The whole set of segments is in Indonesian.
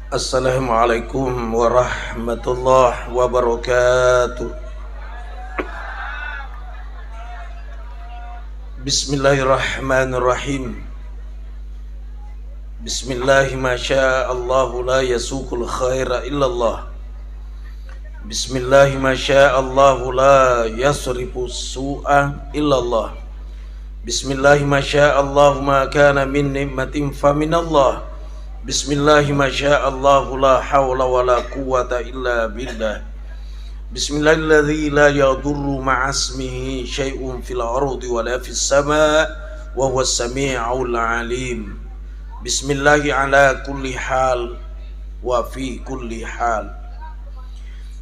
Assalamualaikum warahmatullahi wabarakatuh. Bismillahirrahmanirrahim. Bismillahi masya'allahu la yasuqul khaira illallah. Bismillahi masya'allahu la yasrifu su'a illallah. Bismillahi masya'allahu ma kana min ni'matin faminallah. Bismillahi masya'allahu la hawla wa la quwwata illa billah. Bismillahilladzi la yadurru ma'asmihi syai'un fil ardi wa la fis sama' wa huwas sami'ul alim. Bismillahi ala kulli hal wa fi kulli hal.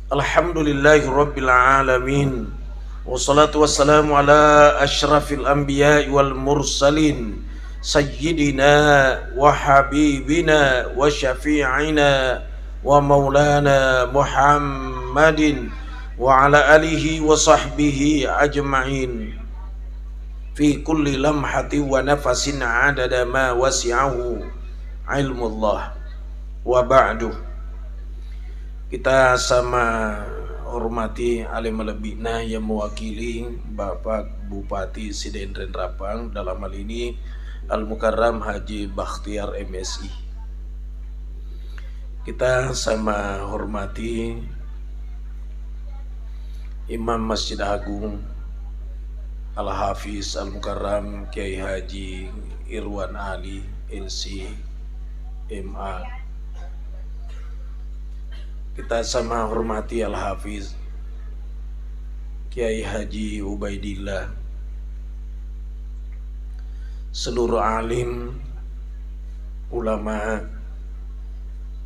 Alhamdulillahi rabbil alamin. Wassalatu wassalamu ala asyrafil anbiya'i wal mursalin Sayyidina wa habibina wa syafi'ina wa maulana Muhammadin wa ala alihi wa sahbihi ajma'in fi kulli lamhati wa nafasin adada ma wasi'ahu ilmullah wa ba'du. Kita sama hormati alim lebihna yang mewakili Bapak Bupati Sidendren Rapang, dalam hal ini Al-Mukarram Haji Bakhtiar MSI. Kita sama hormati Imam Masjid Agung Al-Hafiz Al-Mukarram Kiai Haji Irwan Ali LC MA. Kita sama hormati Al-Hafiz Kiai Haji Ubaidillah, seluruh alim, ulama,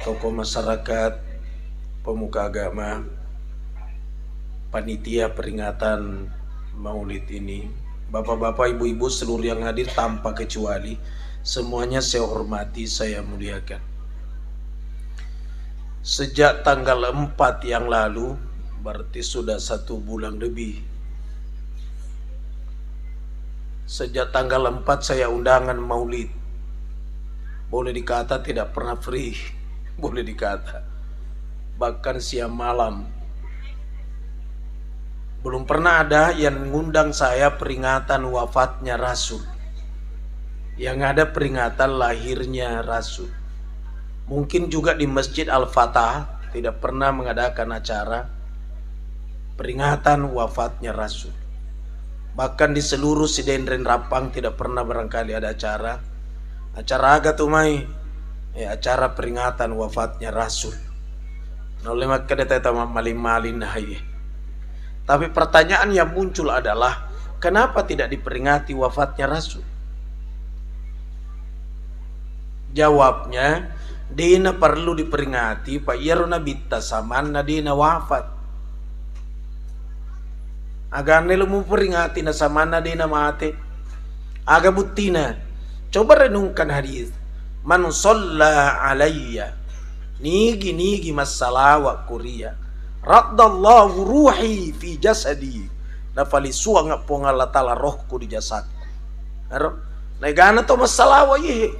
tokoh masyarakat, pemuka agama, panitia peringatan Maulid ini, bapak-bapak, ibu-ibu, seluruh yang hadir tanpa kecuali, semuanya saya hormati, saya muliakan. Sejak tanggal 4 yang lalu, berarti sudah 1 bulan lebih. Sejak tanggal 4 saya undangan maulid. Boleh dikata tidak pernah free. Boleh dikata bahkan siang malam. Belum pernah ada yang mengundang saya peringatan wafatnya Rasul. Yang ada peringatan lahirnya Rasul. Mungkin juga di Masjid Al-Fatah tidak pernah mengadakan acara peringatan wafatnya Rasul. Bahkan di seluruh Sidendren Rapang tidak pernah barangkali ada acara aga tumai acara peringatan wafatnya Rasul. Oleh maka data malin-malin hai. Tapi pertanyaan yang muncul adalah kenapa tidak diperingati wafatnya Rasul? Jawabnya, dina perlu diperingati Pak Yaruna bitta samanna dina wafat. Agane lu mau peringati na samana dina mate. Aga butina. Coba renungkan hadis. Man shalla alayya. Nigi masalawa kuria. Raddallahu ruhi fi jasadi. Nafali suanga pongala tala rohku di jasadku. Aro? Negana to masalawa ye.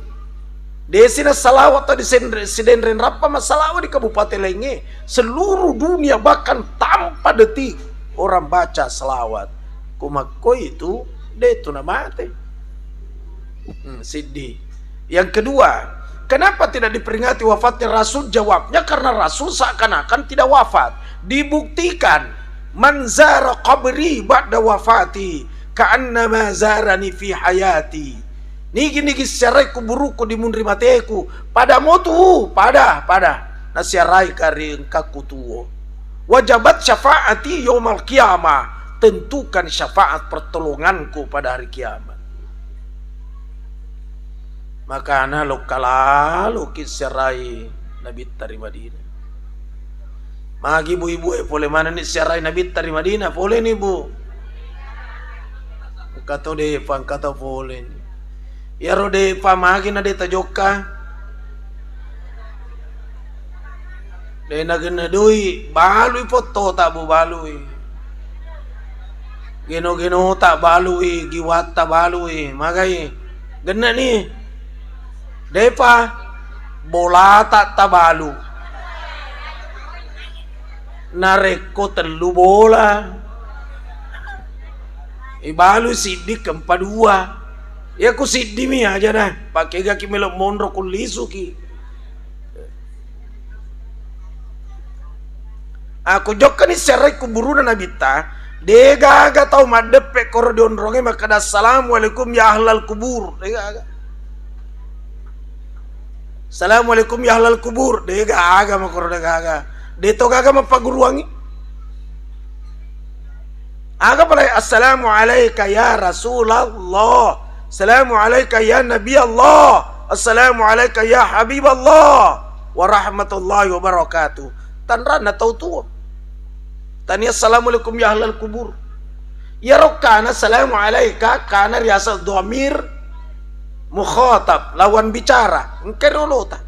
Desi na salawa to di Sidendren Rapa masalawa di Kabupaten Lenge. Seluruh dunia bahkan tanpa detik orang baca selawat kumako itu detu namate Sidi. Yang kedua, kenapa tidak diperingati wafatnya Rasul? Jawabnya karena Rasul seakan-akan tidak wafat. Dibuktikan man zara qabri ba'da wafati ka'annama zarani fi hayati. Nigi serai kuburuku di mundri mateku pada motu pada nasiarai kari engkaku tuo. Wajabat syafaati yaumal qiyamah, tentukan syafaat pertolonganku pada hari kiamat. Maka ana lokalalu kiserai Nabi tari Madinah. Magi ibu-ibu boleh mana ni serai Nabi tari Madinah boleh nih bu. Kata depan kata boleh. Ya rode pamagi na deta joka. Dena gena dui balui foto tak bu balui. Geno tak balui giwat tak balui. Magai gena ni Depa bola tak tabalu nareko telu bola ibalu sidik keempat dua ya ku sidimi aja dah pakai gaki melok mondro kulisuki aku jokkan serai kuburu na nabita dega aga tau madepe koro diondronge maka assalamualaikum ya ahlal kubur dega aga assalamualaikum ya ahlal kubur dega aga makoro dega aga deto gaga mapaguruangi aga pala assalamu alayka ya rasulullah assalamu alayka ya nabi Allah assalamu alayka ya habib Allah wa rahmatullahi wa barakatuh tanra na tau tuwa tani assalamualaikum ya ahlal kubur ya rokana assalamu alayka kana riasal dhamir mukhatab lawan bicara ngkerolota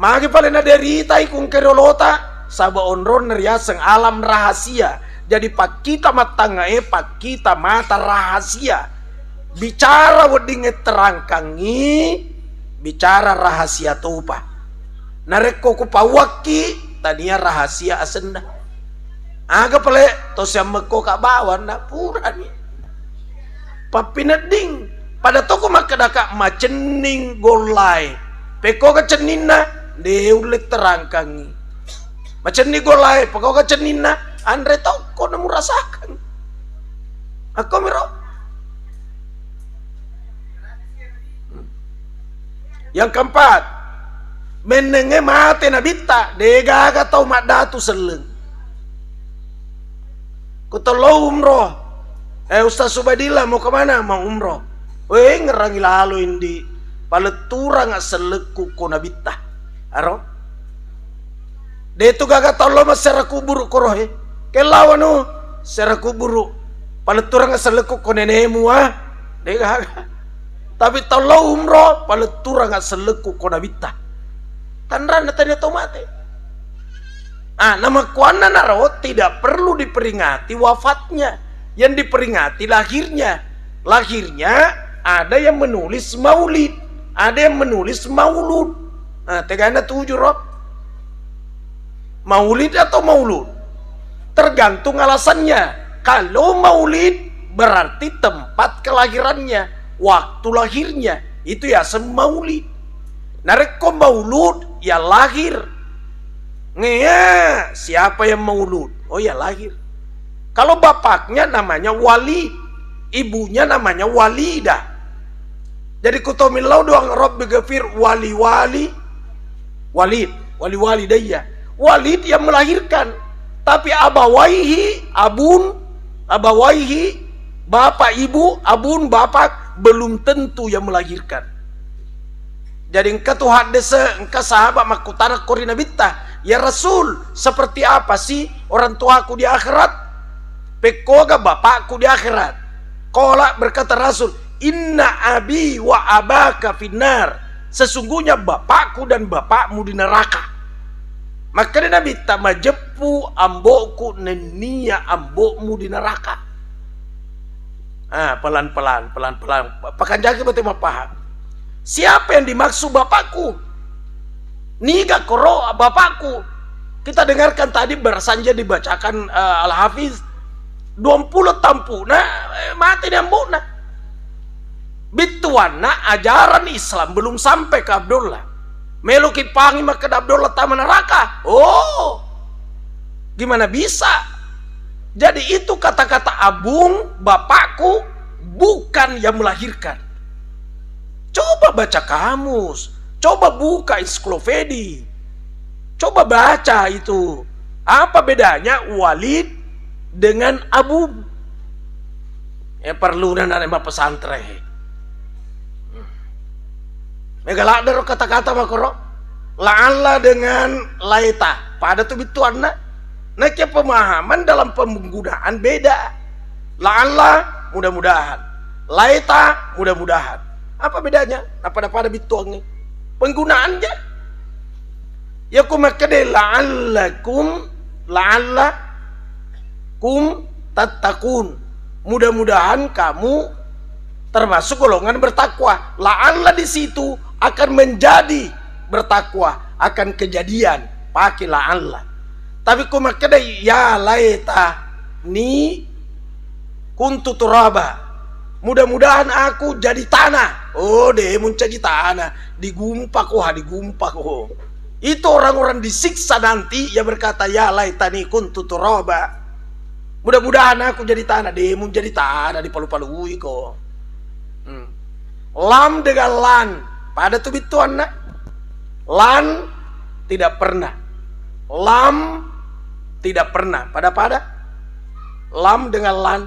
magi pala na derita ikung kerolota saba onron riasang alam rahasia jadi pak kita matangae pak kita mata rahasia bicara wedinge terangkangi bicara rahasia tupa nareko ku pawaki tadinya rahasia asenda aga pale to siameko ka bawan na pura ni papinading pada toko makadaka macening golai peko ka cenina deulik terangkangi macam ni golai peko ka cenina andre toko na merasakan aku miro yang keempat menenge mate nabita dega aga tau madatu seleng kutolo umroh Ustaz Subadillah mau kemana mau umroh ngerangi lalu indi paletura nga seleku ko nabita aro detu gaga tolo masera kuburu korohe kelawanu sera kuburu paletura nga seleku ko nenemu dega tapi tolo umroh paletura nga seleku ko nabita tanran na tanya tomate nama kuana naro tidak perlu diperingati wafatnya yang diperingati lahirnya ada yang menulis maulid ada yang menulis maulud tegana 7 rob maulid atau maulud tergantung alasannya kalau maulid berarti tempat kelahirannya waktu lahirnya itu ya semaulid nareko maulud ya lahir ngeya siapa yang maulud oh ya lahir kalau bapaknya namanya Walid ibunya namanya Walidah jadi kutomilau doang Rabbi Ghafir Walid daya Walid yang melahirkan tapi abawaihi bapak ibu abun bapak belum tentu yang melahirkan jadi engkau tuh hadese engkau sahabat makutana korina bitta ya Rasul seperti apa sih orang tuaku di akhirat pekoga bapakku di akhirat kola berkata Rasul inna abi wa abaka finnar sesungguhnya bapakku dan bapakmu di neraka maka Nabi tak majepu ambokku nenia ambokmu di neraka pelan-pelan pakan jaga betul paham siapa yang dimaksud bapakku niga koro bapakku kita dengarkan tadi bersanja dibacakan Al-Hafiz 20 tampu mati nyambuk bituana ajaran Islam belum sampai ke Abdullah meluki pangi maka Abdullah taman neraka gimana bisa jadi itu kata-kata abung bapakku bukan yang melahirkan coba baca kamus coba buka ensiklopedia coba baca itu apa bedanya Walid dengan Abu perlu nana pesantren megalak daro kata-kata makoro la'alla dengan laita pada tuh itu anak naiknya pemahaman dalam penggunaan beda la'alla mudah-mudahan laita mudah-mudahan apa bedanya apa pada bituangnya penggunaannya ya kumakade la'allakum tattaqun mudah-mudahan kamu termasuk golongan bertakwa la'alla di situ akan menjadi bertakwa akan kejadian pakilah Allah. Tapi ku makadai ya laita ni kuntu turaba, mudah-mudahan aku jadi tanah. Oh deh mun jadi tanah, digumpak digumpak. Itu orang-orang disiksa nanti ya berkata ya laitani kuntu turaba, mudah-mudahan aku jadi tanah. Deh mun jadi tanah dipalu-palui kok. Lam dengan lan pada tuh bituan nak. Lan tidak pernah, lam tidak pernah, pada lam dengan lan.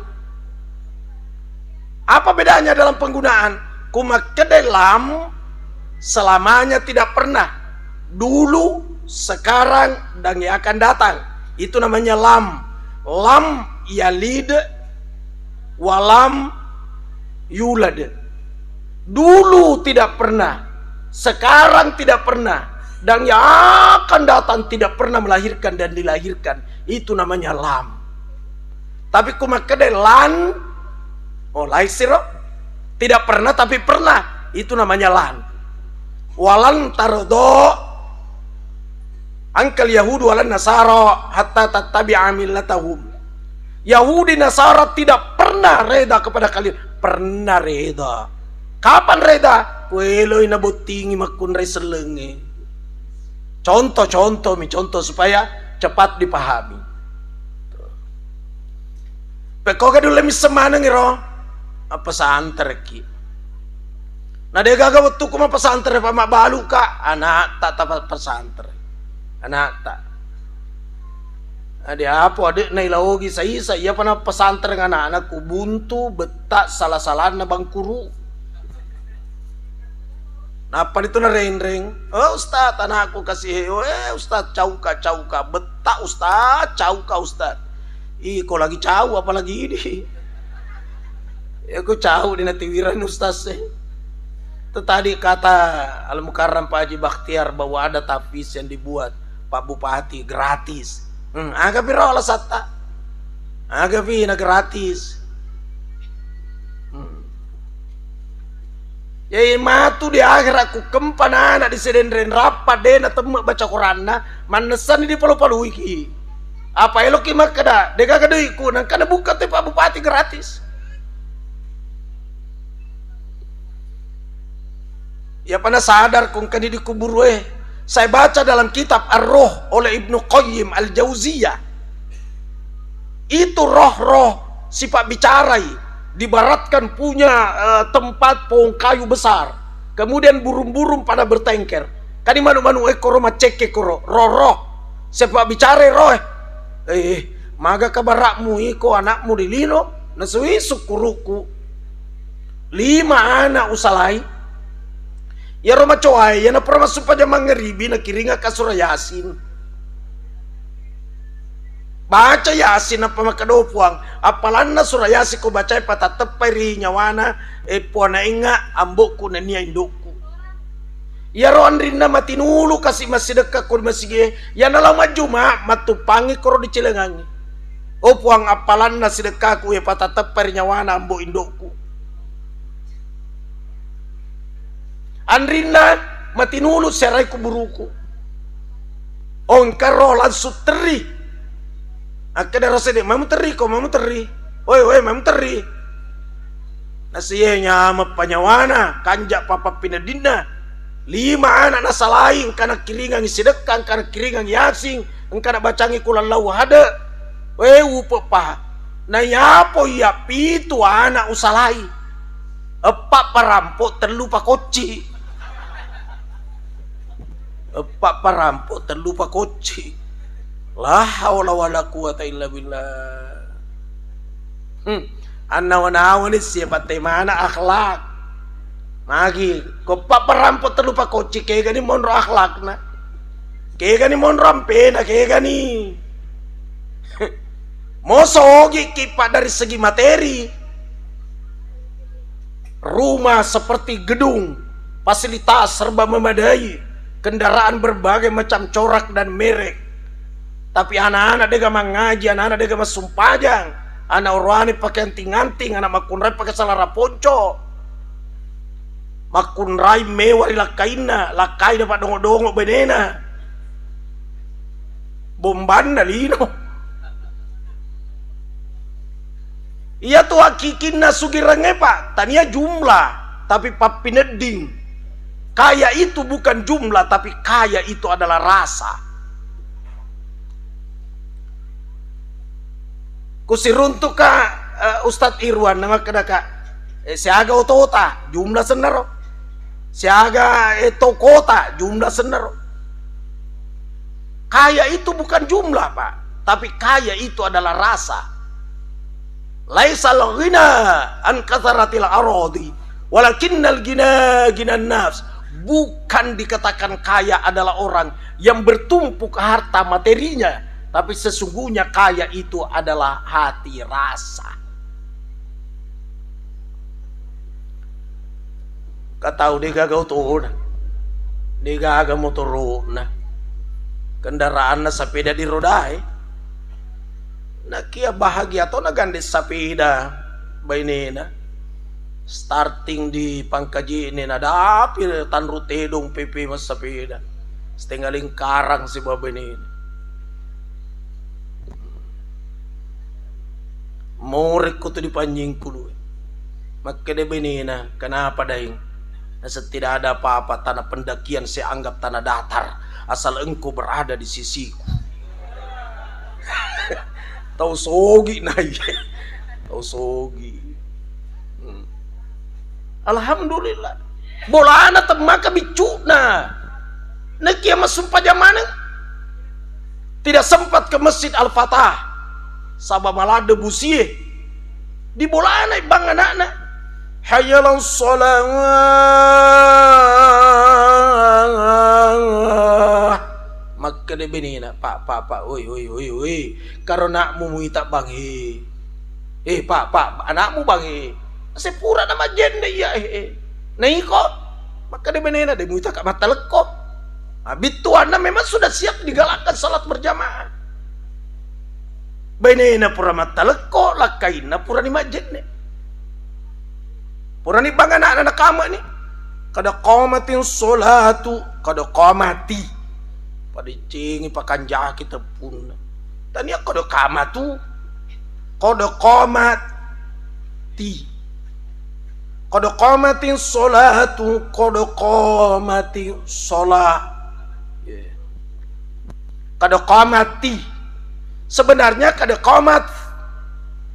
Apa bedanya dalam penggunaan? Kumakadai lam selamanya tidak pernah, dulu, sekarang, dan yang akan datang. Itu namanya lam. Lam yalid walam yulad. Dulu tidak pernah, sekarang tidak pernah, dan yang akan datang tidak pernah melahirkan dan dilahirkan. Itu namanya lam. Tapi kumakadai lan, oh laisiro, tidak pernah tapi pernah, itu namanya lan. Walan tardo angkal Yahudi walan Nasara hatta tattabi'a millatahum. Yahudi Nasara tidak pernah reda kepada kalian. Pernah reda. Kapan reda? Kueloy na butingi makun re selenge. Contoh supaya cepat dipahami. Pekoga dulu mi semana ngiro pesantren ki. Nah dia gaga waktu kuma pesantren pa mabalu ka anak tak pesantren. Anak tak. Ada apa adik nailaogi saya pernah pesantren anak-anakku buntu betak salah-salah na bangkuru. Napa itu na ring-ring? Oh Ustaz, anakku kasih Ustaz cauka betak Ustaz, cauka Ustaz. Kau lagi cau apalagi ini? Aku cau di natiwiran Ustaz. Itu tadi kata Al-Mukarram Pak Haji Bakhtiar bahwa ada tapis yang dibuat Pak Bupati gratis. Agak viral sata. Agak vina gratis. Ya matu di akhir aku kempan anak di sedendren rapat dena temek baca Quranna manesan di palu-palu iki. Apa elok imak kada dega kadeiku nang kada buka teh Pak Bupati gratis. Ya pana sadar kung kani dikubur weh. Saya baca dalam kitab Ar-Ruh oleh Ibnu Qayyim Al-Jauziyah. Itu roh-roh sifat bicarai dibaratkan punya tempat pohon kayu besar. Kemudian burung-burung pada bertengker. Kani manu-manu ekoro maceke koro roh-roh sifat bicarai roh. Maga kabarakmu iko anakmu dilino nasui sukuruku 5 anak usalai. Ya Roma coai, ya na pernah masuk pada mangeribi na kiringa ka surah Yasin. Baca Yasin apa makadopuang, apalan na surah Yasin ko baca patatepay ri nyawana puana inga ambokku na niya indokku. Ya roan rin na matinulu kasi masideka ko masige, ya nalama juma matupangi ko di cilengangi. O puang apalan na sideka ko patatepay ri nyawana ambok indokku. Andrina matinulu serai kuburuku. On karo langsung teri. Akada rasa dek mamu teri ko mamu teri. Oi mamu teri. Nasiyenya mapanyawana kanjak papa pinadina. 5 anak nasalaing kana kiringang sedekang kana kiringang Yasin engkana bacangi kulallau hada. Upo pa. Na yapo ya pitu anak usalai. Epak parampok terlupa koci. Epak parampok terlupa koci. La haula wala quwata illa billah. Anawan-awan ni siapa temana akhlak. Magi, kopak parampok terlupa koci kaya gani monro akhlak na. Kaya gani monro ampena kaya gani. Mosogi kipak dari segi materi. Rumah seperti gedung, fasilitas serba memadai. Kendaraan berbagai macam corak dan merek. Tapi anak-anak dega mengaji, anak-anak dega masumpajang. Anak orwani pakai anting-anting, anak makunrai pakai salara ponco. makun rai mewah lakaina lakai dapat dongo-dongo benena bomban lino iya tuh hakikinna sugirenge pak tania jumlah tapi papineding kaya itu bukan jumlah tapi kaya itu adalah rasa. Kusiruntuk ka Ustadz Irwan nama kedaka siaga otota jumlah senero siaga kota jumlah senero. Kaya itu bukan jumlah pak tapi kaya itu adalah rasa. Laisal ghina an katharatil aradi walakinnal ghina ghinan nafs. Bukan dikatakan kaya adalah orang yang bertumpuk harta materinya, tapi sesungguhnya kaya itu adalah hati rasa. Katau di gagaw turun, di gagaw mo turun na kendaraan na sepeda di rodai, nakia bahagia to nagandis sepeda bainena. Starting di Pangkaji ini ada api tanru tedong PP mas sepeda setengah lingkarang si babe ini murid ko to di panjing kulo makanya benina kenapa daing nasa tidak ada apa-apa tanah pendakian saya anggap tanah datar asal engkau berada di sisiku. Tahu sogi naik tahu sogi. Alhamdulillah bola anak temaka bicuna nakia masumpah jamanan tidak sempat ke Masjid Al-Fatah sabab malah debusie di bola anak bang anak hayalan sholat maka de benina pak oi karena mu muita bangi pak anakmu bangi sepura nama jende ya nei kok maka de benena de muita ka mataleko habituana memang sudah siap digalakkan salat berjamaah benena pura mataleko lakaina pura ni majenne pura ni bang anak kama ni kada qamatin sholatu kada qamati pada cingi pakan jaki tepun tania kada kamatu kada qamati qad qamatin sholatu qad qamati sholah qad qamati sebenarnya qad qamat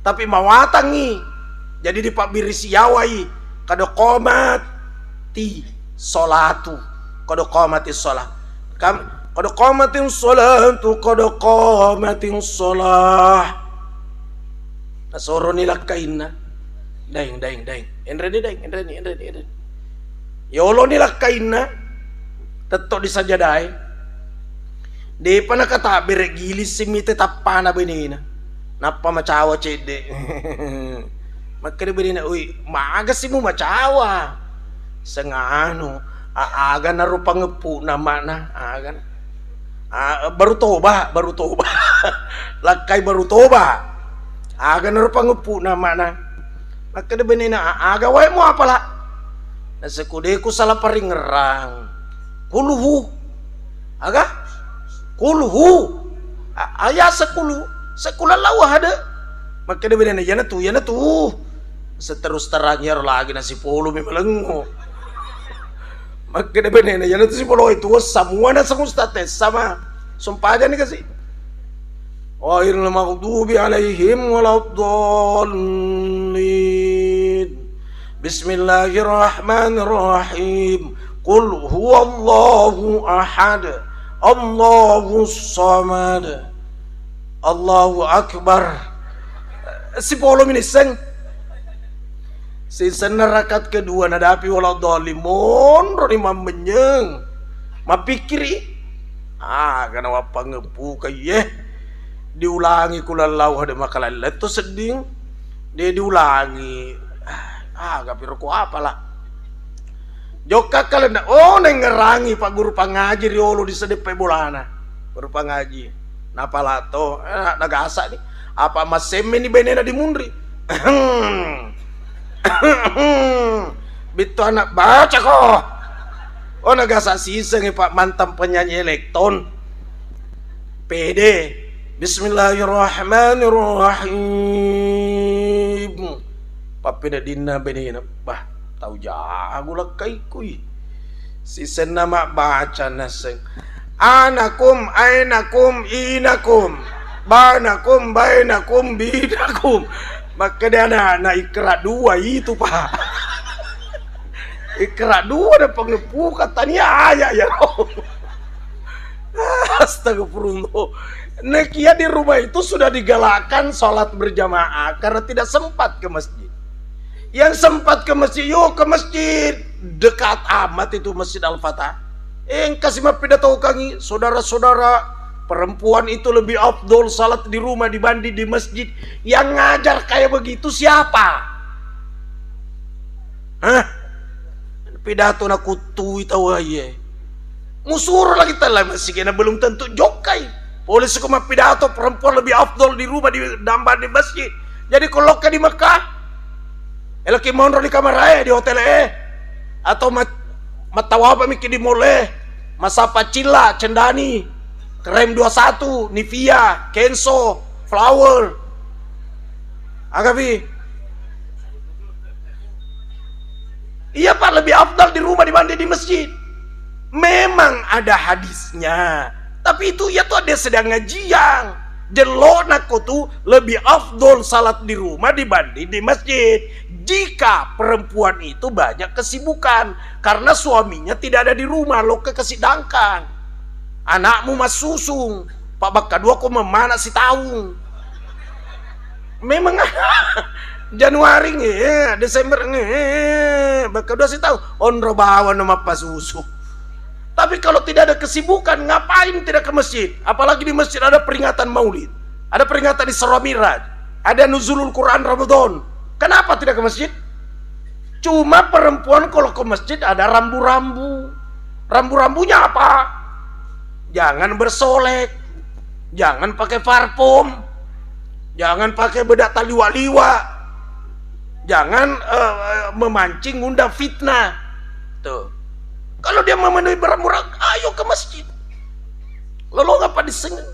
tapi mawatangi jadi di Pak Birisi Yawai qad qamati sholatu qad qamati sholah qad qamatin sholatu qad qamatin sholah nasoro nila kaina daing enreni yolo nila kaina tetto di sajadai de pana kata bere gilis simite tapana benina napa macawa cede makere benina ui maaga simu macawa sengano aga na rupa ngepu nama na aga baru toba lakai baru toba aga na rupa ngepu nama na maka de benina aga wae mo apala nasa kudeku salah paring ngerang kulhu aga kulhu aya sekula lawa ada maka de benina yana tu seterus terangnya lagi nasi polo mi melengo maka de benina yana tu si polo itu semua na samustate sama sumpah aja nih kasih ghairil maghdubi alaihim waladdallin. Bismillahirrahmanirrahim. Qul huwallahu ahad, Allahus samad, Allahu akbar. Si polo miniseng si senerakat kedua nadapi waladdallin mon roni mambenyeng mapikiri kana wapangepu kaye diulangi kulalau ada makalan leto seding dia diulangi gapir ko apalah joka kalian ngerangi pak guru pangaji riolo di sedepe bolana guru pangaji napa lato nagasa nih apa mas seme ni benena di mundri Bitu anak baca kok. Oh nagasa siseng Pak mantan penyanyi elektron. PD. Bismillahirrahmanirrahim. Papina dinna benina. Bah, tahu jago lah kaikui. Sisen nama baca naseng. Anakum, ainakum, inakum. Banakum, bainakum, bidakum. Maka dia anak Iqra 2 itu Pak. Iqra 2 ada pengepu katanya ayah ya. Astagfirullah. Nekia di rumah itu sudah digalakkan sholat berjamaah karena tidak sempat ke masjid. Yang sempat ke masjid, yuk ke masjid. Dekat amat itu Masjid Al-Fatah. Kasih pidato kangi, saudara-saudara, perempuan itu lebih afdol salat di rumah dibanding di masjid. Yang ngajar kayak begitu siapa? Hah? Pidato na kutu itaw aye. Musur lagi telah masih kena belum tentu jokai. Polis kuma pidato perempuan lebih afdol di rumah dibanding di masjid. Jadi kalau di Mekah, elaki monro di kamar raya di hotel atau matawaba mikir di mole, Masapa Cilla, Cendani, Krem 21, Nivea, Kenzo, Flower. Agapi. Iya Pak, lebih afdal di rumah dibanding di masjid. Memang ada hadisnya, tapi itu ya tuh ada sedang ngajian. Jelona tuh lebih afdol salat di rumah dibanding di masjid. Jika perempuan itu banyak kesibukan karena suaminya tidak ada di rumah, lo kesidangkan. Anakmu mas susung, Pak Bak kedua kok memana si tahu. Memang Januari nih, Desember nih, Bak kedua si tahu. Onro bawa nama pas susu. Tapi kalau tidak ada kesibukan, ngapain tidak ke masjid? Apalagi di masjid ada peringatan Maulid, ada peringatan Isra Miraj, ada nuzulul Quran Ramadan. Kenapa tidak ke masjid? Cuma perempuan kalau ke masjid ada rambu-rambu. Rambu-rambunya apa? Jangan bersolek, jangan pakai parfum, jangan pakai bedak taliwa-liwa, jangan memancing ngundang fitnah. Tuh. Kalau dia memenuhi barang-barang, ayo ke masjid. Lalu ngapa disengin?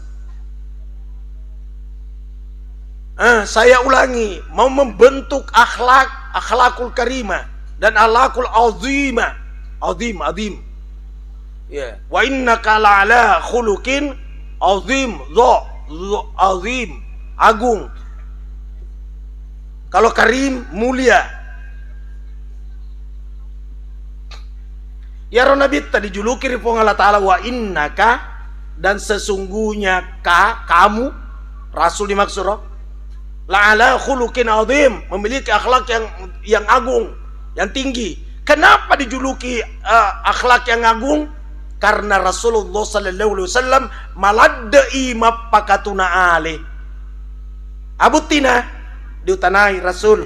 Saya ulangi, mau membentuk akhlakul karimah dan akhlakul azimah. Azim. Ya. Wa innaka la'ala khuluqin azim, azim, agung. Kalau karim, mulia. Ya Nabi tadi juluki ripong Allah Ta'ala wa innaka, dan sesungguhnya kamu Rasul dimaksud la'ala khuluqin azim, memiliki akhlak yang agung, yang tinggi. Kenapa dijuluki akhlak yang agung? Karena Rasulullah sallallahu alaihi wasallam maladdai mappakatuna alih. Abutina diutanai Rasul,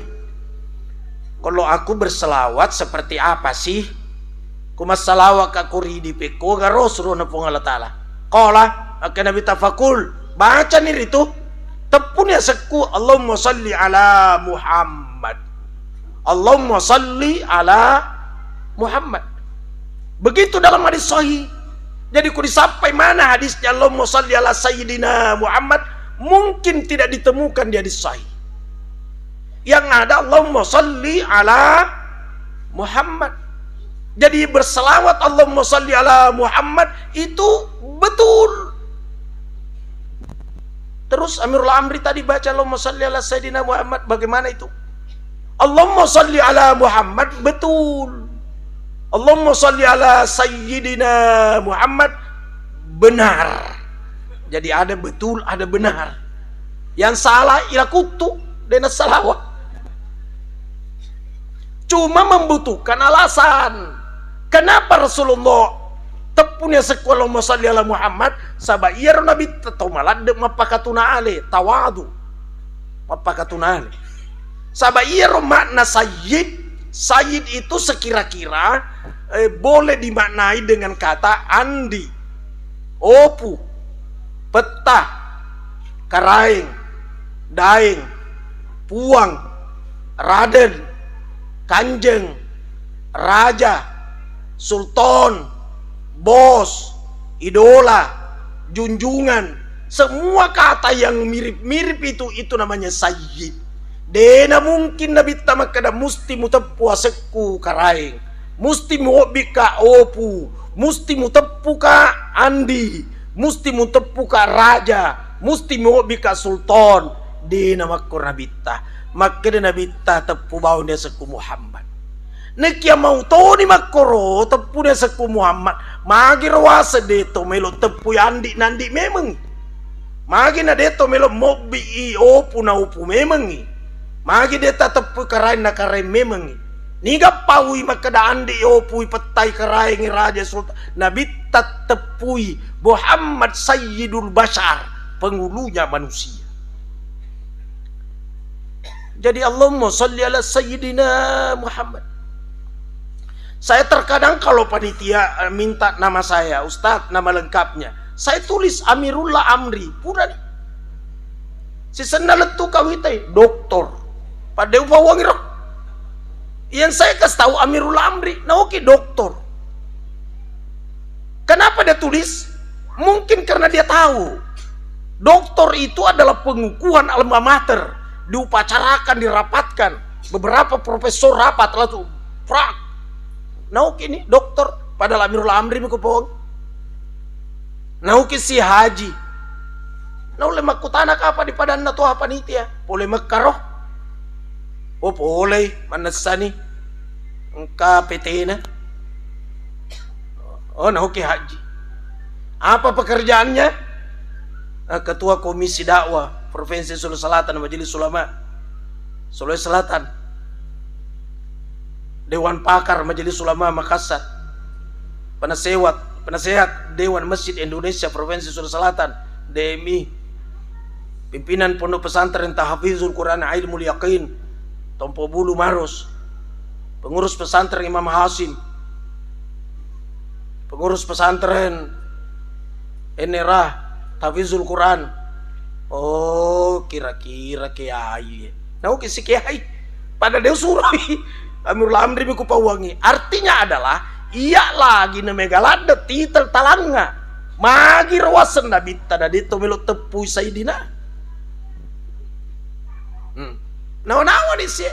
kalau aku berselawat seperti apa sih? Kumasalawa ka kuridi peko ga Rasul na pong Allah Ta'ala. Qala akan Nabi tafakul, baca nih itu tepun ya seku Allahumma salli ala Muhammad, Allahumma salli ala Muhammad. Begitu dalam hadis sahih. Jadi ku disampai mana hadisnya Allahumma salli ala Sayyidina Muhammad, mungkin tidak ditemukan di hadis sahih. Yang ada Allahumma salli ala Muhammad. Jadi berselawat Allahumma salli ala Muhammad itu betul. Terus Amirul Amri tadi baca Allahumma salli ala Sayyidina Muhammad, bagaimana itu? Allahumma salli ala Muhammad betul. Allahumma salli ala Sayyidina Muhammad benar. Jadi ada betul, ada benar. Yang salah ila kutu dan salawat. Cuma membutuhkan alasan. Kenapa Rasulullah tepunya sekolah Allahumma salli ala Muhammad? Sabayar Nabi tatomalad mapakatuna ale tawadu. Mapakatuna ale. Sabayar makna sayyid. Sayyid itu sekira-kira boleh dimaknai dengan kata andi, opu, petah, karaing, daeng, puang, raden, kanjeng, raja, sultan, bos, idola, junjungan, semua kata yang mirip-mirip itu namanya sayyid. Dena mungkin nabi tamakada musti muteppu asekku karaing, musti muobi ka opu, musti muteppu ka andi, musti muteppu ka raja, musti muobi ka sultan. Dena makkur nabita, makka nabita teppu bau dia seku Muhammad. Nekia mau toni makoro teppu dia seku Muhammad. Magi rawasa deto melo teppu andi nandi memang. Magi na deto melo mobi i opu na opu memang. Magi deta teppu karai na karai memang. Niga paui makada andi opu petai karai ngi raja sultan. Nabi tepui Muhammad Sayyidul Bashar, penghulunya manusia. Jadi Allahumma sholli ala Sayyidina Muhammad. Saya terkadang kalau panitia minta nama saya, Ustadz, nama lengkapnya, saya tulis Amirullah Amri. Pura nih. Si senaletu kawitai, doktor. Pada upawangi roh. Yang saya kasih tahu Amirullah Amri, nah oke doktor. Kenapa dia tulis? Mungkin karena dia tahu doktor itu adalah pengukuhan alma mater. Diupacarakan, dirapatkan. Beberapa profesor rapat lalu prak. Nah oke ini dokter. Padahal Amirullah Amri mikupong. Nah oke si haji. Nah oleh makutana apa di padan na tuha panitia. Boleh mekaroh. Oh boleh. Manasani. Engka PT na. Oh nah oke haji. Apa pekerjaannya? Ketua Komisi Dakwah Provinsi Sulawesi Selatan, Majelis Ulama Sulawesi Selatan, Dewan Pakar Majelis Ulama Makassar, penasehat Dewan Masjid Indonesia Provinsi Sulawesi Selatan, DMI, pimpinan Pondok Pesantren Tahfizul Quran Ilmul Yaqin Tompo Bulu Maros, pengurus pesantren Imam Hasim, pengurus pesantren Enerah Tahfizul Quran. Oh, kira-kira kiai. Nah, oke si kiai. Pada dia suruh Amirullah Amri miku pawangi. Artinya adalah iya lagi na megalada titel talanga. Magi rawasan nabi tada dito melo tepu Sayyidina. Nawa ni si.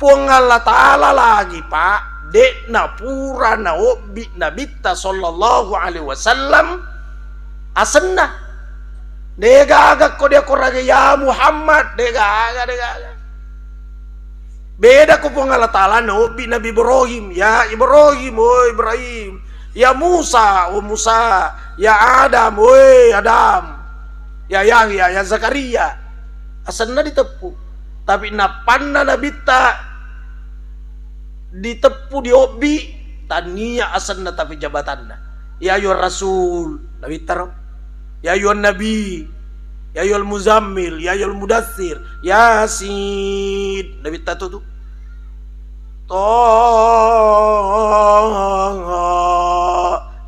Puang Allah Ta'ala lagi, Pak. Dek na pura na obi nabita sallallahu alaihi wasallam asenna. Dega agak ko dia korage ya Muhammad, dega agak. Beda ko pong Allah Ta'ala Nabi Ibrahim, ya Ibrahim, oh Ibrahim, ya Musa, oh Musa, ya Adam, oh Adam, ya Yahya, ya Zakaria. Asanna ditepu, tapi napanna nabita ditepu di obi, tania asanna tapi jabatanna. Ya ayyuhar rasul, nabita ro. Ya ayyuhan nabi, ya ayyuhal muzammil, ya ayyuhal mudaththir, yasin. Nabi tatu tu.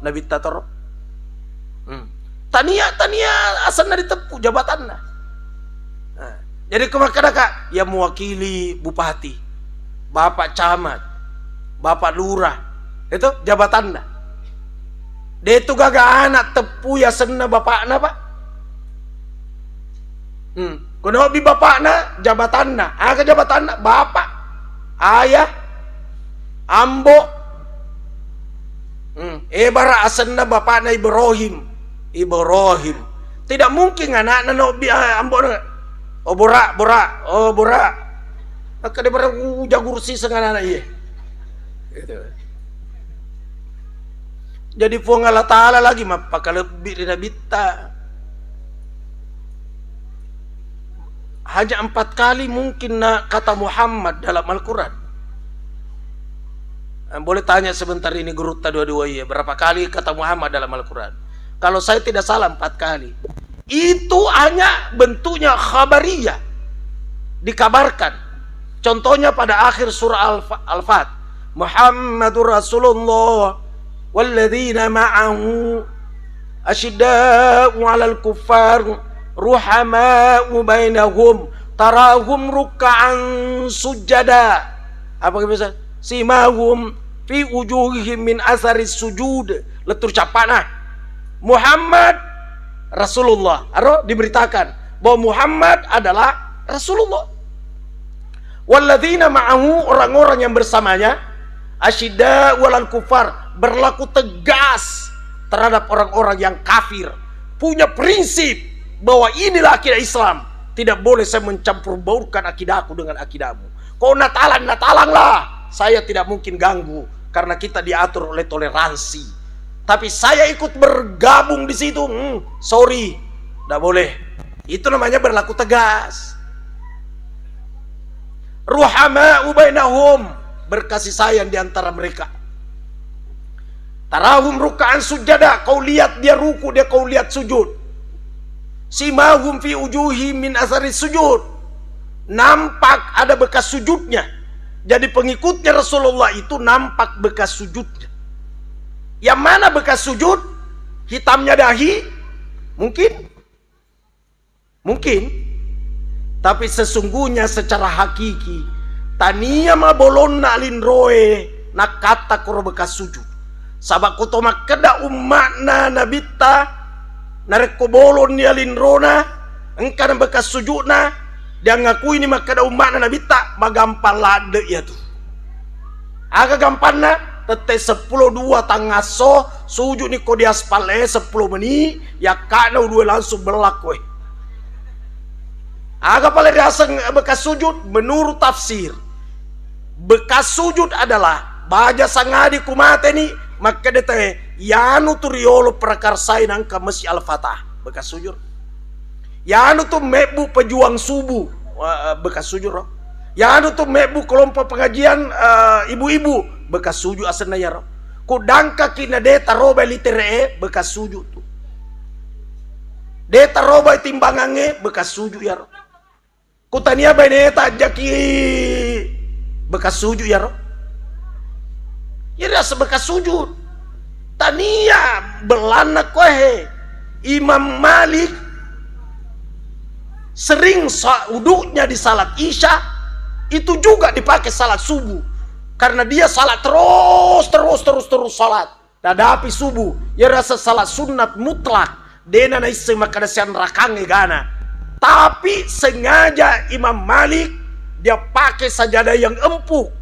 Nabi tator. Tania asalnya ditepu jabatannya. Nah, jadi kemakan kak, ya mewakili bupati, bapak camat, bapak lurah, itu jabatannya. Dia itu gagak anak tepu ya senna bapakna pak. Kono bi bapakna jabatanna, aga jabatanna bapak, ayah, ambo. Bara asenna bapakna Ibrahim. Tidak mungkin anakna no bi ambo na. Oh borak. Maka dia bara jagursi sengana iye. Gitu. Jadi puang Allah Ta'ala lagi maka lebih dari nabita. Hanya 4 kali mungkin kata Muhammad dalam Al-Quran. Boleh tanya sebentar ini guru dua-dua ya, berapa kali kata Muhammad dalam Al-Quran? Kalau saya tidak salah 4 kali. Itu hanya bentuknya khabariyah, dikabarkan. Contohnya pada akhir surah Al-Fat, Muhammadur Rasulullah walladzina ma'ahu asyidda'u 'alal kuffar ruhama'u bainahum tarahum ruk'an sujada. Apa bisa? simahum fi wujuhihim min asaris sujud. Letur capana Muhammad Rasulullah. Aro diberitakan bahwa Muhammad adalah Rasulullah. Walladzina ma'ahu, orang-orang yang bersamanya, asyidda walal kufar, berlaku tegas terhadap orang-orang yang kafir. Punya prinsip bahwa inilah akidah Islam. Tidak boleh saya mencampur baurkan akidahku dengan akidahmu. Kau Natalan, Natalanglah. Saya tidak mungkin ganggu karena kita diatur oleh toleransi. Tapi saya ikut bergabung di situ, sorry, tidak boleh. Itu namanya berlaku tegas. Ruhama'u bainahum, berkasih sayang di antara mereka. Tarahum ruka'an sujada, kau lihat dia ruku, dia kau lihat sujud. Simahum fi ujuhi min asari sujud, nampak ada bekas sujudnya. Jadi pengikutnya Rasulullah itu nampak bekas sujudnya. Yang mana bekas sujud? Hitamnya dahi? Mungkin. Tapi sesungguhnya secara hakiki tania ma bolonna linroe nakata kuro bekas sujud. Sabak kuto makeda ummakna nabita nareko bolon ni linrona engkana bekas sujudna dia ngaku ini makeda ummakna nabita magampang lade ya tuh. Aga gampangna tete 10-2 tangaso sujud ni ko di aspale 10 menit ya kana udue langsung berlaku. Aga paling rasa bekas sujud menurut tafsir. Bekas sujud adalah baja sangadi kumate ni maka dete yanu turiolo prakarsai nangka masjid al-fatah bekas sujud. Yanu tu mebu pejuang subuh bekas sujud roh. Yanu tu mebu kelompok pengajian ibu-ibu bekas sujud asana ya roh. Kudangka kina deta roba litere bekas sujud tu. Deta roba timbangange bekas sujud ya roh. Kutania beneta jaki bekas sujud ya roh. Ya rasa bekas sujud. Tania belana kohe Imam Malik sering uduknya di salat Isya itu juga dipakai salat subuh. Karena dia salat terus salat. Dadapi subuh. Ya rasa salat sunat mutlak. Dena na isi makadasian rakange gana. Tapi sengaja Imam Malik dia pakai sajadah yang empuk,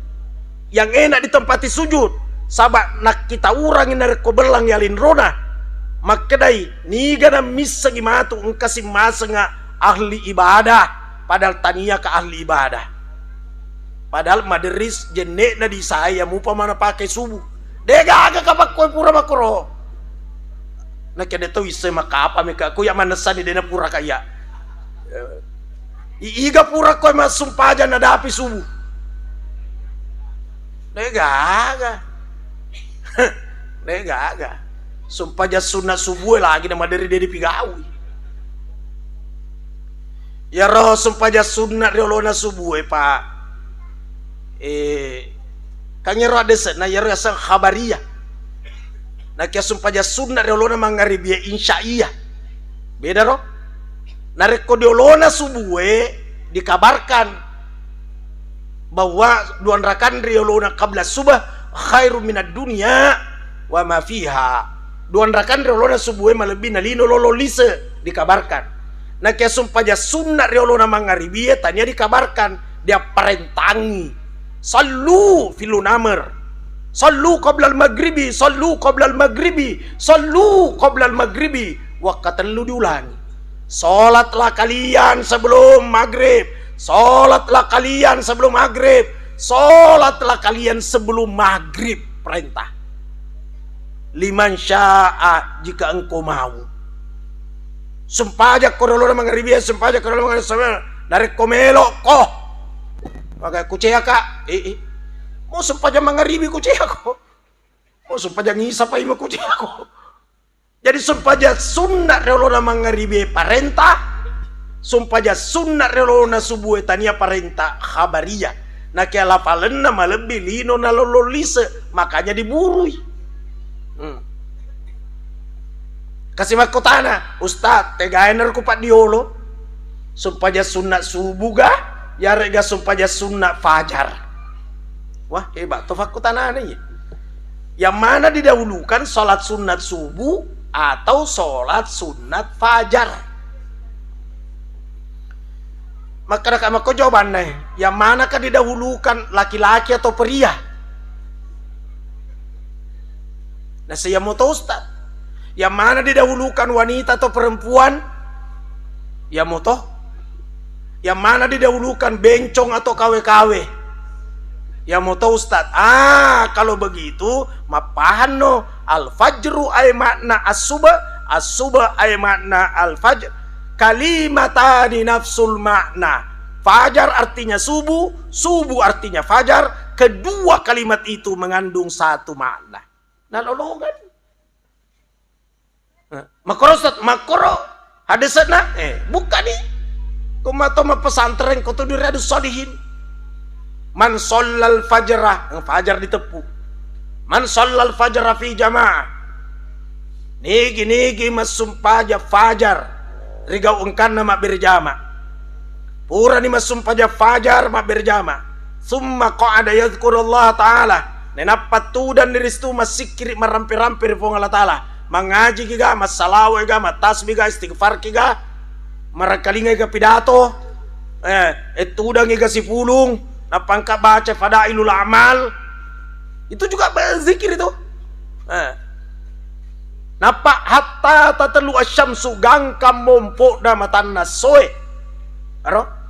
yang enak ditempati sujud. Sabak nak kita urangin dari kobelang yalin rona. Makadai ni gana misa gimatu engkasi masa nga ahli ibadah. Padahal tania ke ahli ibadah. Padahal maderis jenek na di saya mupa mana pakai subuh. Dega aga kapak kowe pura makro. Nak kena tahu isi maka apa meka aku yang manasani dena pura kaya. Iiga pura koy masumpajan na dapi subuh. Nega sumpaja sunat subuh lagi nama dari dedi pigawi. Ya roh sumpaja sunat riolona subuh pak. Kanyero ada na ya roh sang khabariyah. Nak ya sumpaja sunat riolona mangaribia insya'iyah. Beda roh. Nareko diolona subuhe dikabarkan bahwa duan rakan riolona qabla subah khairu minad dunya wa ma fiha. Duan rakan riolona subuhe malebih nalino lolo lise dikabarkan. Nah kia sumpaja sunnah riolona mangaribia tanya dikabarkan dia perentangi sallu filunamer sallu qabla al-maghribi sallu qabla al-maghribi sallu qabla al-maghribi wakatan lu diulangi. Salatlah kalian sebelum maghrib. Salatlah kalian sebelum maghrib. Salatlah kalian sebelum maghrib. Perintah. Liman sya'a jika engkau mau. Sumpah aja korolona mangribi. Sumpah aja korolona mangribi. Dari komelo koh. Maka kucea kak. Mau sumpah aja mangribi kucea ko. Mau sumpah aja ngisap aja ima kucea ko. Jadi sumpah sunat relona mangaribi parenta, sumpah sunat relona subuh tania parenta khabariyah. Nah kaya lapalenna malebih lino na lololise makanya diburui. Kasih makotana, Ustad tegaener kupat diolo. Sumpah sunat subuh ga, ya rega sumpah sunat fajar. Wah hebat tafakutan aneh. Yang mana didahulukan sholat sunat subuh atau sholat sunat fajar? Maka jawabannya, yang manakah didahulukan, laki-laki atau pria? Nah saya mau tahu Ustaz, yang mana didahulukan, wanita atau perempuan? Ya mau tahu? Yang mana didahulukan, bencong atau KW-KW? Ya mau tahu Ustaz? Kalau begitu mapahan no, al-fajru ay makna as-subah, as-subah ay makna al-fajr, kalimatani nafsul makna. Fajar artinya subuh, subuh artinya fajar. Kedua kalimat itu mengandung satu makna. Nah lolongan. Makro Ustaz, makro hadisana bukan nih. Kumatoma pesantren kutu di Riyadhus Shalihin. Man shallal fajrah, fajar ditepuk. Man shallal fajrah fi jamaah. Nigi masumpaja fajar. Rigau engkan nama berjama. Pura ni masumpaja fajar ma berjama. Summa qa'ada yadhkurullah ta'ala. Nenapat tu dan diristu masikiri marampi-rampi rifong Allah ta'ala. Mengaji kiga, masalawa kiga, matasbih kiga, istighfar kiga. Marakalinga kiga pidato. Etudang kiga si pulung. Napangka baca fadailul amal, itu juga berzikir itu. Napa hatta tatalu asyamsu gangkam mompo damatan nasoe.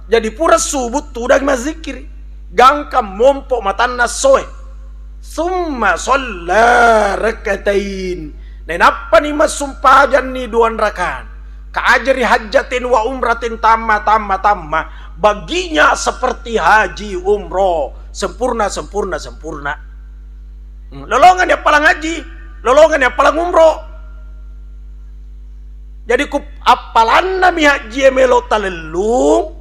Jadi pura subuh tu dah mazikir. Gangkam mompo matan nasoe. Summa sholla rakatain. Dan apa ni masumpajan ni 2 rakaat. Kaajari hajjatin wa umratin tamma. Baginya seperti haji umroh, sempurna. Lolongan yang paling haji, lolongan yang paling umroh. Jadi ku apalan nami haji melo talelung,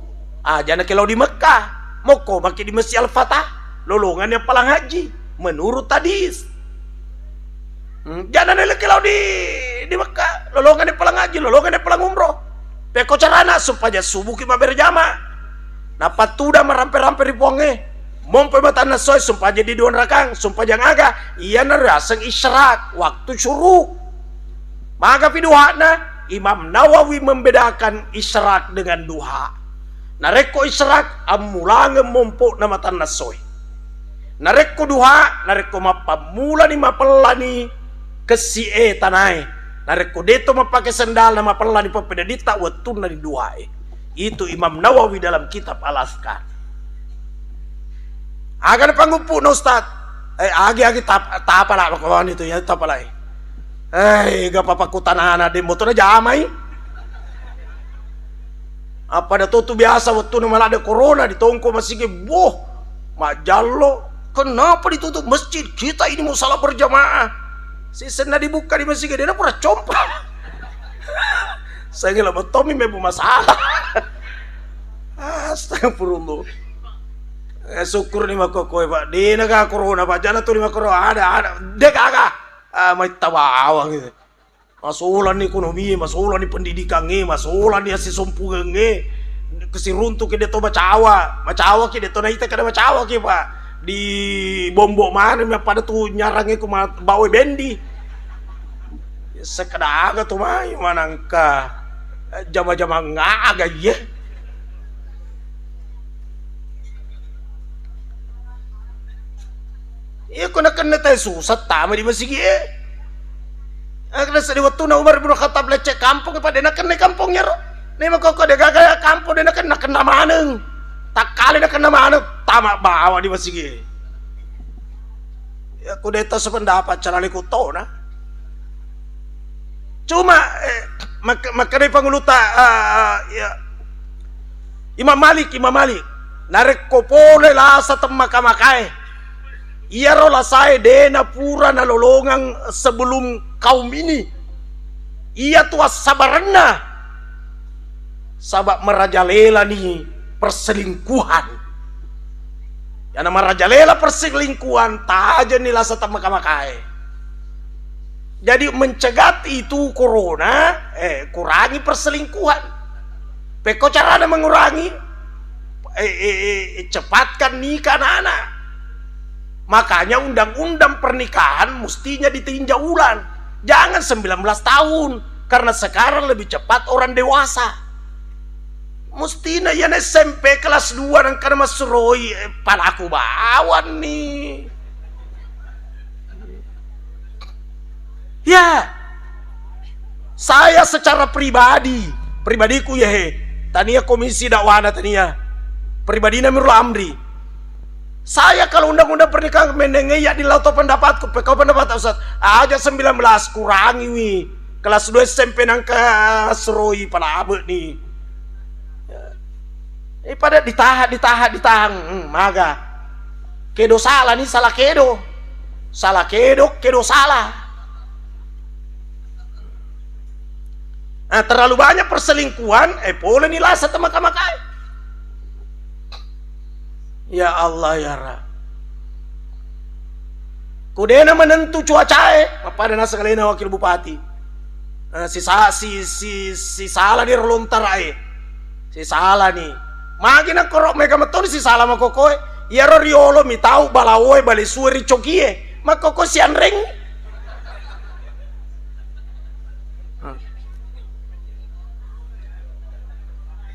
jana kalau di Mekah, moko makin di Masjid Al-Fatah, lolongan yang paling haji menurut hadis. Jangan kalau di Mekah, lolongan yang paling haji, lolongan yang paling umroh. Peko carana supaya subuh kita berjamaah. Napa tuda merampe-rampe ribuange. Mompe mata nasoy sumpah jadi 2 rakang, sumpah jang aga. Iya naraseng isyarak waktu syuruk. Maka piduhana Imam Nawawi membedakan isyarak dengan duha. Nareko isyarak amulange mompo na mata nasoy. Nareko duha, nareko mapamula ni mapelani kesi tanai. Nareko deto mapake sendal na mapelani papedadita watuna ni duhae. Itu Imam Nawawi dalam kitab Al-Azkar. Agar panggupu no Ustaz. Agi tapa lah kawan itu ya, tapa lah. Gapapa kutanana de motor jamai. Apa dah tu biasa waktu malah ada corona di tongko masih ke boh. Majallo, kenapa ditutup masjid? Kita ini mau salah berjamaah. Si sena dibuka di masjid dia pura compa. Saya nggak mau Tommy memang masalah. Astagfirullah. Syukur nih mako kowe Pak. Di negara corona Pak. Jangan tuh di mako ada. Dek agak. Mai tawawang gitu. Masulan nih ekonomi, masulan nih pendidikan nih, masulan nih asih sompugang nih. Kesiruntuk kita to macawa kita to naita kada macawa kita Pak. Di bombok mana pada tuh nyarangnya ku bawa bendi. Sekedaga tuh mai manangka. Jama-jama ngaga ya. Iya kena teh susah tama di masjid ya. Karena sedih waktu na Umar bin Khattab lecek kampung pada nak kena kampungnya ro. Nih mah kok dia gagal kampung dia nak kena maneng. Tak kali nak kena maneng tamak bawa di masjid. Ya ku deta sependapat cara liku to na. Cuma maka dari panguluta ya Imam Malik narek kopole la sa temaka-makai. Iya rola saya dena pura na lolongang sebelum kaum ini. Iya tua sabarana. Sabak merajalela nih perselingkuhan. Ya nama merajalela perselingkuhan taja nih lasa temaka-makai. Jadi mencegat itu corona, kurangi perselingkuhan. Peko caranya mengurangi, cepatkan nikah anak-anak. Makanya undang-undang pernikahan mestinya ditinjau ulang. Jangan 19 tahun. Karena sekarang lebih cepat orang dewasa. Mestinya yang SMP kelas 2 dan karena masuroi palaku bawan nih. Ya. Saya secara pribadiku ya tania komisi dakwah tania. Pribadi Amirul Amri. Saya kalau undang-undang pernikahan mendengai ya di lauto pendapatku, kau pendapat Ustaz, aja 19 kurangi wi. Kelas 2 SMP nang ke seroi pada abe nih. Pada ditahan. Maga. Kedo salah nih, salah kedo. Salah kedo salah. Nah, terlalu banyak perselingkuhan, boleh nih lah satu makai. Ya Allah ya Ra. Kudena menentu cuaca pada nasa kalena wakil bupati. Si salah dia lontar si salah nih. Magi nak korok mega metode si salah makokoe. Ya riolo mi tahu balawoe bali sueri cokie. Makoko si anreng.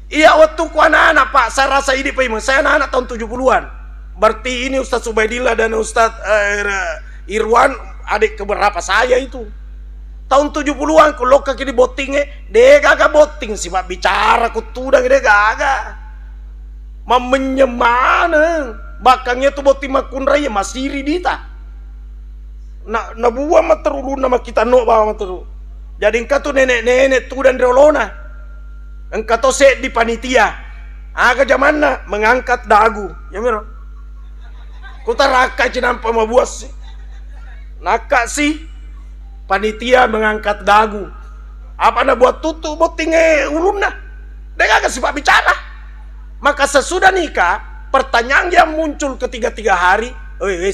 Iya waktu ku anak-anak Pak, saya rasa ini Pak Imam, saya anak-anak tahun 70-an. Berarti ini Ustadz Subaidillah dan Ustadz Irwan, adik keberapa saya itu. Tahun 70-an ku loka kini botingnya, dia gagak boting sih Pak bicara ku tudang dia gagak. Menyemana, bakangnya tuh boting makun raya masiri dita. Na buah materulu nama kita no bawa materu. Jadi engkau tuh nenek-nenek tudang reolona. Engkau tuh di panitia. Aga zamanna mengangkat dagu. Ya miro. Kuta raka cinampa mabuas sih. Naka sih panitia mengangkat dagu. Apa anda buat tutu botingnya ulunna. Dia gak sih Pak bicara. Maka sesudah nikah, pertanyaan yang muncul ketiga hari,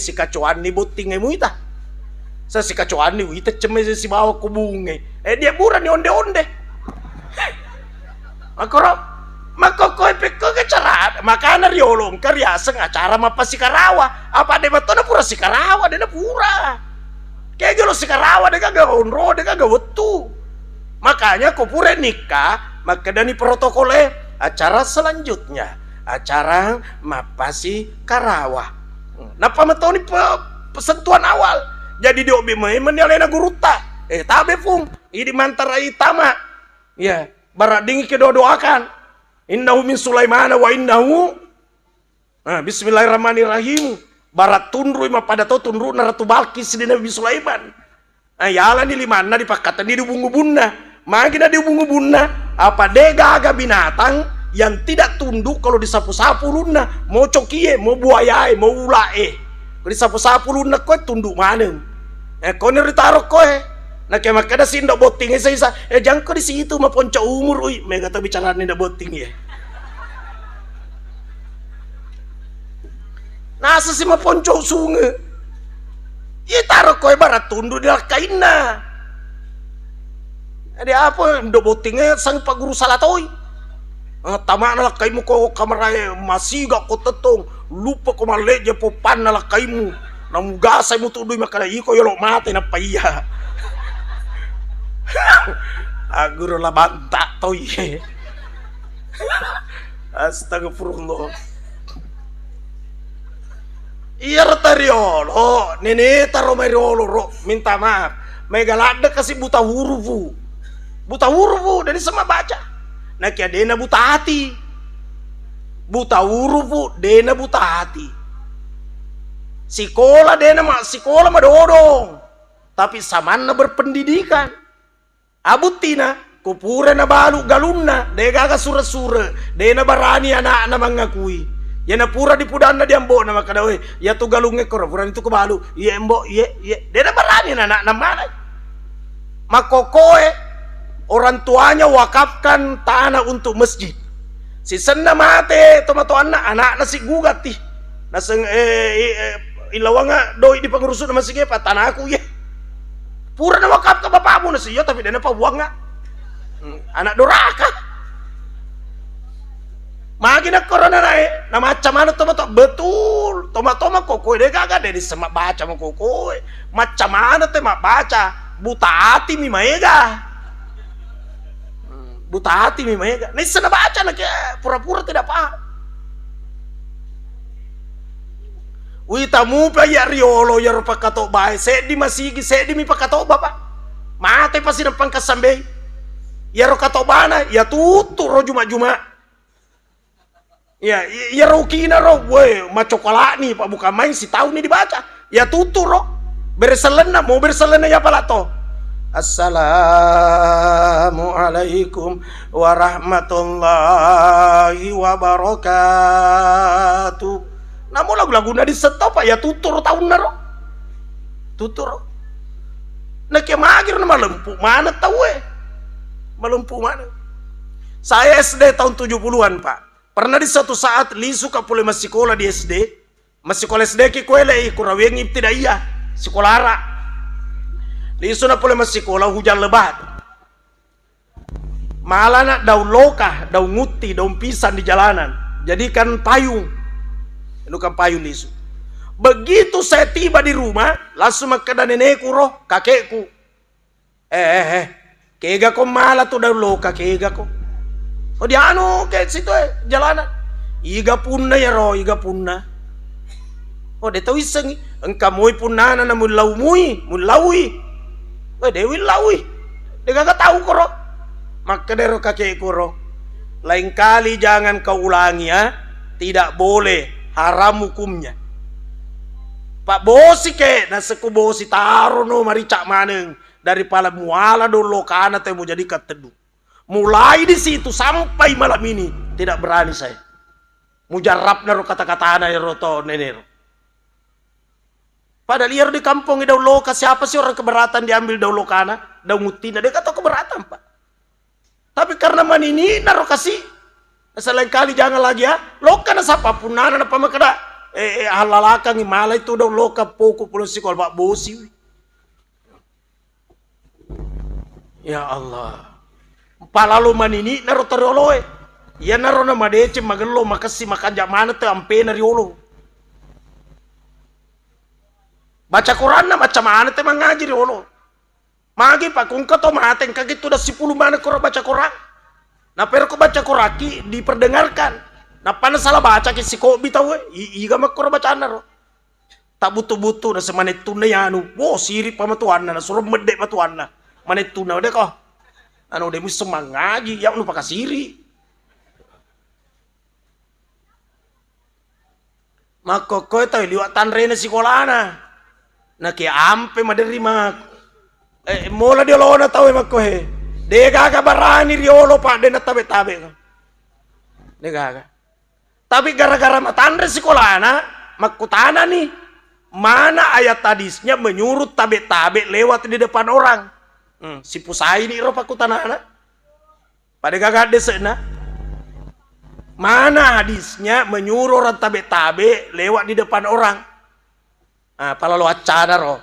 si kacuan nih botingnya muita. Si kacuan nih muita ceme si bawa kubunge. Dia buran nih onde-onde. Makoko epeko kecarat makana riolong karyaseng acara mapa sikarawa apa de batona pura sikarawa de pura kayak jolo sikarawa de kagak onro de kagak wetu makanya ko pura nikah maka dani protokole acara selanjutnya acara mapa sikarawa napa metoni pesentuan awal jadi diobi memen yang lena guruta tabe fung ini mantarai tama ya barat dingi kedoakan innahu min Sulaiman wa innahu bismillahirrahmanirrahim barat tundru ima pada to tundru naratu Balkis di Nabi Sulaiman yala ni limana dipakatan di bunga-bunga magina di bunga-bunga apa dega aga binatang yang tidak tunduk kalau disapu-sapu luna mau cokie mau buayai mau ulae kalau disapu-sapu luna koe tunduk mana kau ni ditaruh koe nah kayak makanya sih ndak botingnya saya jangan kau di situ mah ponco umur mega tak bicara nih ndak boting ya nah sih mah ponco sungai ya taruh kau barat tundu di kainna ada apa ndak botingnya sang pak guru salatoi tamak nak kaimu kau kamaraya masih gak kau tetong lupa kau maleja popan nak kaimu namu gasai mu tuh makanya iko yolo mati napa iya Aguro la banta toy. Astagfirullah. Iya retariolo, nene taro mariolo ro minta maaf. Megalada kasih buta hurufu. Buta hurufu dari sama baca. Nah kia dena buta hati. Buta hurufu dena buta hati. Sikola dena mah sikola mah dodong. Tapi samana berpendidikan. Abutina kupure na balu galunna dega ga sura-sura de na barani anak na mangakui ya na pura di pudana di ambo na makadawe ya tu galunge kor pura itu kebalu ye embo ye de na barani anak na mana makokoe orang tuanya wakafkan tanah untuk masjid si senna mate tomato anak na si gugati naseng ilawanga doi di pengurusan masih ge tanah aku ye pura na wakaf ke bapakmu nasi yo tapi dia apa buang nggak anak doraka magi nak corona naik nama macam mana tuh betul toma koko dia kagak dari semak baca mau koko. Macam mana teh mak baca? Buta hati mi maega. Buta hati mi maega. Nih sana baca nak ya, pura-pura tidak paham. Witamu pa ya riolo ya rupa kato bae. Sedi masigi sedi mi pa kato bapak. Mate pasti depan kasambe. Ya ro kato bana ya tutu ro juma-juma. Ya rokina ro, weh, macokola nih pak bukan main si tahu nih dibaca. Ya tutu ro, berselena mau berselena ya pala to. Assalamualaikum warahmatullahi wabarakatuh. Namun lagu-lagu di stop pak ya tutur tahun ro, tutur. Nah kayak magir nama lempu mana tahu melempu mana? Saya SD tahun 70-an pak. Pernah di suatu saat li suka pulih masih sekolah di SD. Masih sekolah SD ki kuele kurawengi tidak iya. Sekolah ara. Li sudah pulih masih sekolah hujan lebat. Malah nak daun lokah, daun nguti, daun pisang di jalanan. Jadikan payung. Itu kan payung lisu. Begitu saya tiba di rumah, langsung makan nenekku roh, kakekku. Kega ko malah tuh daun lokah, kega ko. Oh dia anu kayak situ jalanan. Iga punna ya roh, iga punna. Oh dia tahu iseng. Engkau mui punna na mun laui. Oh dewi laui. Dia gak tahu koro. Maka dero kakek koro. Lain kali jangan kau ulangi ya. Tidak boleh, haram hukumnya. Pak bosi ke, naseku bosi taruh no maricak maneng daripada muala dulu kana teh mau jadi keteduh. Mulai di situ sampai malam ini tidak berani saya. Mujarab naro kata-kata anak roto nenero. Pada liar di kampung daun loka siapa sih orang keberatan diambil daun lokana, daun mutina dia kata keberatan pak. Tapi karena manini naro kasih, selain kali jangan lagi ya lokana siapa pun nana apa makada halalakang malah itu daun loka pokok pulau sekolah pak bosi. Ya Allah. Palalu manini naro terioloe. Ya naro nama dece magelo makasih makan jamana te ampe nariolo. Baca Quran na macam mana te mengaji riolo. Magi pak kung kato mateng kagit tu dah 10 mana koro baca Quran. Nah pero ko baca Quraki diperdengarkan. Nah pana salah baca ki si kobi tahu iga makoro bacaan naro. Tak butuh-butuh na semanit tunai anu. Wo sirip pamatuan na suruh medek pamatuan na. Manit tunai deh kok. Anu demi semangaji ya anu pakasiri. Maka koe tahu liwatan rene sekolahna. Nah kayak ampe maderima. Mola dia lona tahu emak koe. Dia gak barani riolo pak dia tabe-tabe. Dia gak. Tapi gara-gara matandre sekolahna makutana nih. Mana ayat hadisnya menyuruh tabe-tabe lewat di depan orang. Si pusai ini roh pakutana anak. Pada gagak desena. Mana hadisnya menyuruh orang tabe-tabe lewat di depan orang. Pala lo acana roh.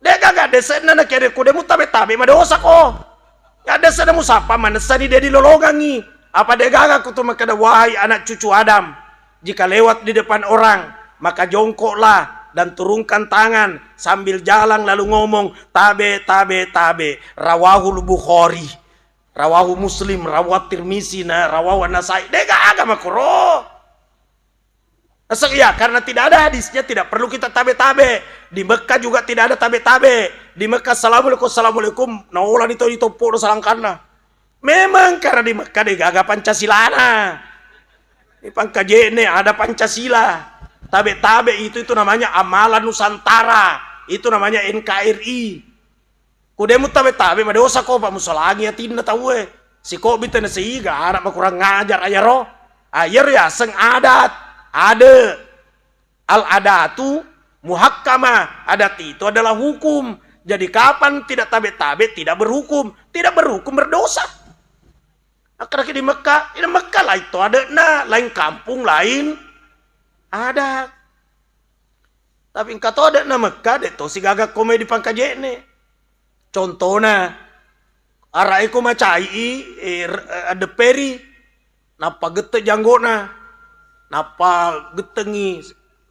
Dia gagak desena na kere kude mu tabe-tabe madosa ko. Ya desena mu sapa manasani dia dilologangi. Apa dia gagak kutu makada wahai anak cucu Adam. Jika lewat di depan orang maka jongkoklah dan turunkan tangan sambil jalan lalu ngomong tabe rawahul Bukhari, rawahu Muslim, rawat Tirmizi, rawahu Nasai. Dega agama kuro. Ya karena tidak ada hadisnya tidak perlu kita tabe. Di Mekah juga tidak ada tabe. Di Mekah assalamualaikum naulan itu ditopo salangkana. Memang karena di Mekah dega aga Pancasilana. Di Pangkajene ada Pancasila. Tabe itu namanya amalan Nusantara. Itu namanya NKRI. Kudemu tabe madosa ko pa musalangi atin na tahu si ko bitana seiga anak kurang ngajar ayaro. Ayar ya seng adat. Ada al-adatu muhakkama. Adat itu adalah hukum. Jadi kapan tidak tabe tidak berhukum. Tidak berhukum berdosa. Akhirnya di Mekah lah itu ada lain kampung lain ada. Tapi engkau tahu ada nama Mekah deh to si gagak komedi Pangkajene. Contohnya arai ko macai ada peri napa gete janggona napa getengi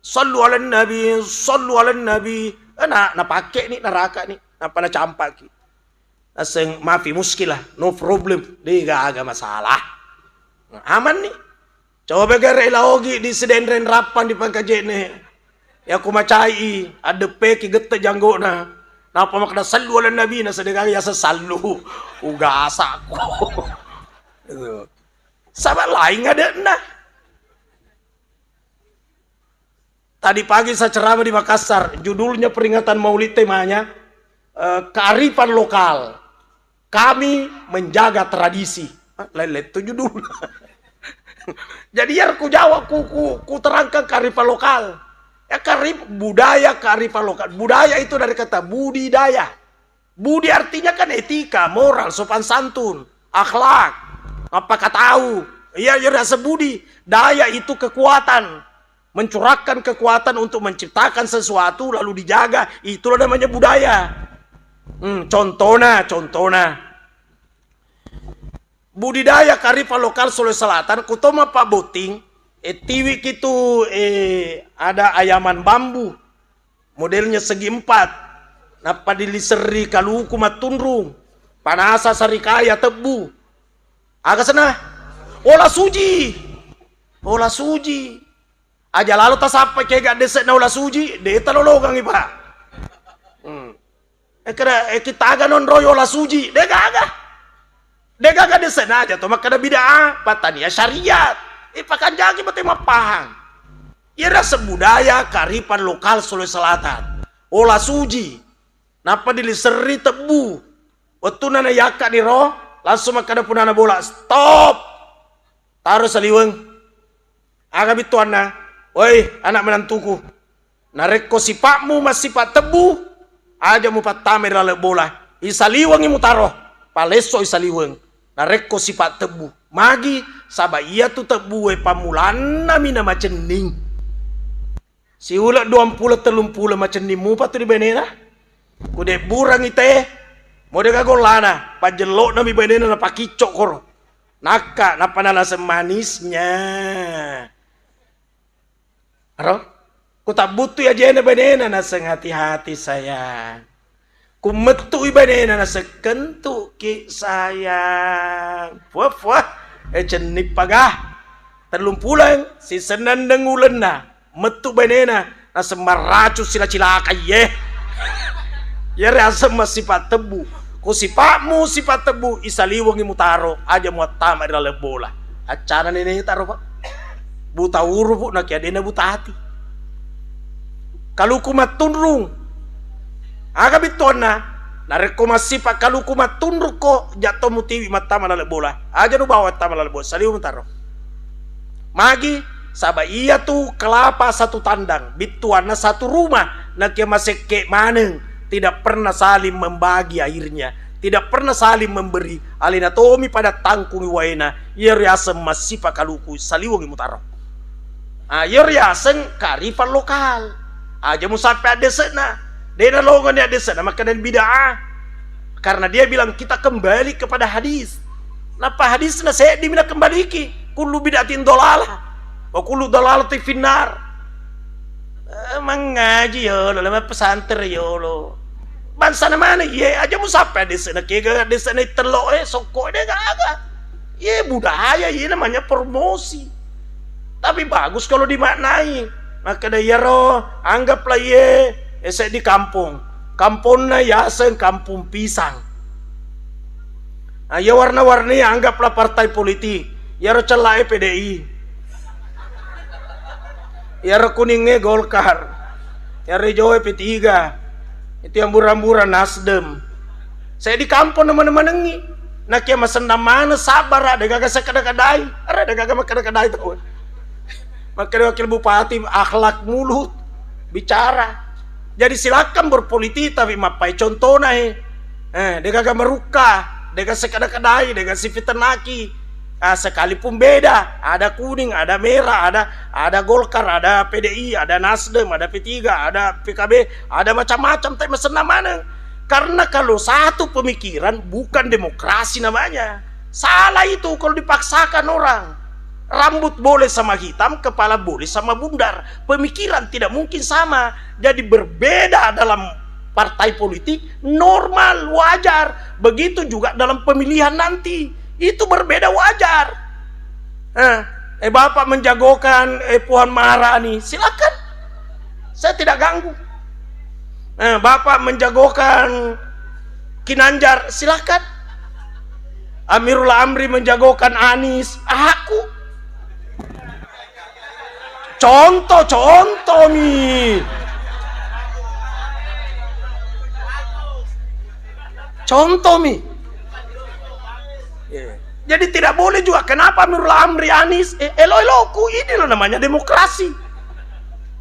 Sallu ala nabi, sallu ala nabi. Na pakai nih neraka nih, apa na campak ki. Aseng maafi muskilah, no problem. Dia gak ada masalah. Aman nih. Coba gara ilaogi di sedendren rapan di pangkajen nih. Ya aku macai, ada peki gete janggo na. Napa makna sallu ala nabi na sedekah ya sesalu. Ugasa aku. Sama lain ada nah. Tadi pagi saya ceramah di Makassar, judulnya peringatan Maulid temanya kearifan lokal. Kami menjaga tradisi. Lelet itu judul. Jadi ya aku jawab, ku terangkan kearifan lokal. Ya budaya kearifan lokal. Budaya itu dari kata budidaya. Budi artinya kan etika, moral, sopan santun, akhlak. Apakah tahu? Ya rasa budi. Daya itu kekuatan. Mencurahkan kekuatan untuk menciptakan sesuatu lalu dijaga, itulah namanya budaya. Contohnya budidaya kearifan lokal Sulawesi Selatan kutoma Pak Boting tiwik itu ada ayaman bambu modelnya segi 4 napa diliseri kaluku matundrung panasa sarikaya tebu agak sana olah suji aja lalu tas apa kayak gak desek na ulah suji deta lologang iba kita agak non royo ulah suji dia gak desek na aja tuh maka ada bid'ah patania syariat pakan jagi betul mapahang ya rasa budaya kearifan lokal Sulawesi Selatan ulah suji napa diliseri tebu waktu nana yaka di roh langsung maka ada punana bola stop taruh saliweng agak bituan na. Woi anak menantuku, nareko sipakmu mas sifat tebu, aja mu patame dalam bola. Isaliweng imu taroh, paleso isaliweng. Nareko sifat tebu, magi sabah iya tu tebu pamulana mina macening. Si ulat 20-30 macening mu patu di benena. Kude burang ite, mau deka golana, pajelok nami benena na pakicok koro. Naka napa nana semanisnya. Aro, ku tak butuh ya jena benena na seng hati-hati sayang. Ku metu benena na sekentu ki sayang. Puah, cenip pagah. Terlum pulang si senandeng ulen na metu benena na semaracu sila cilaka ye. Ya rasa sifat tebu. Ku sipakmu sifat tebu isaliwang imu taro aja mu tama dalam bola. Acara ini taro pak. Buta huruf bu nak adena buta hati. Kalau kumat tunrung, agak bitona, nareko masih pak kalau kumat tunrung kok jatuh mutiwi mata malah bola. Aja nu bawa mata malah bola. Saliu mentaro. Magi sabah iya tuh kelapa satu tandang, bituana satu rumah. Nak yang masih kek maneng, tidak pernah saling membagi airnya. Tidak pernah saling memberi. Alina tomi pada tangkungi waena. Yeriasem masih pak kaluku saliwongi mutaro. Yeriasem kearifan lokal. Aja mu sampai ada sana. Dia lowongan ada sana maka dan bid'ah. Karena dia bilang kita kembali kepada hadis. Napa hadis na saya dimina kembali ki. Kullu bid'atin dolalah. Wa kullu dolalatin finnar. Mengaji ya lo, lama pesantren ya lo. Bangsa mana ye aja mu sampai ada sana kega ada sana telok sokok dia gak. Ye budaya ye namanya promosi. Tapi bagus kalau dimaknai. Maka dia roh anggaplah ye saya di kampung. Kampungnya yasen kampung pisang. Ya warna-warni anggaplah partai politik. Ya roh celai PDI. Ya roh kuningnya Golkar. Ya roh hijau P3. Itu yang buram-buram Nasdem. Saya di kampung teman-teman nengi. Nak ya masendam mana sabar ada gagak sekadang-kadai. Ada gagak makadang-kadai tahu. Maka wakil bupati akhlak mulut bicara. Jadi silakan berpolitik tapi mapai contohnya dia gak meruka, dia gak sekadang-kadai, dia gak sifitenaki. Sekalipun beda, ada kuning, ada merah, ada Golkar, ada PDI, ada Nasdem, ada P3, ada PKB, ada macam-macam tapi mesena mana. Karena kalau satu pemikiran bukan demokrasi namanya. Salah itu kalau dipaksakan orang. Rambut boleh sama hitam, kepala boleh sama bundar. Pemikiran tidak mungkin sama. Jadi berbeda dalam partai politik, normal, wajar. Begitu juga dalam pemilihan nanti. Itu berbeda, wajar. Bapak menjagokan Puan Maharani, silakan. Saya tidak ganggu. Bapak menjagokan Kinanjar, silakan. Amirul Amri menjagokan Anies, aku. Contoh nih. Contoh nih. Jadi tidak boleh juga. Kenapa Amirul Amri Anies? Elo-eloku, ini loh namanya demokrasi.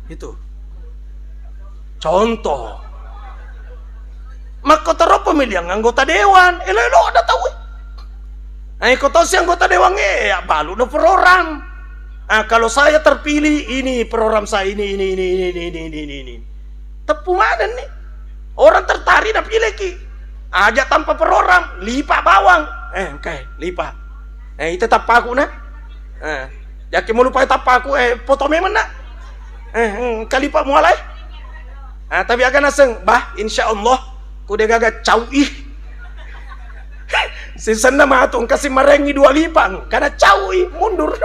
Itu. Contoh. Maka terus pemilihan anggota dewan. Elo-elo ada tahu. Kau si anggota dewan ya balu no program. Kalau saya terpilih ini program saya ini. Tepu mana nih? Orang tertarik dan pilih ki. Aja tanpa program, lipat bawang. Okay, lipat. Itu tapaku na. Jaki mau lupa tapaku foto memang nak. Kalipat mulai. Tapi akan aseng, bah insyaallah kuda gaga cauih. Si sana matung kasih marengi 2 lipang karena cauih mundur.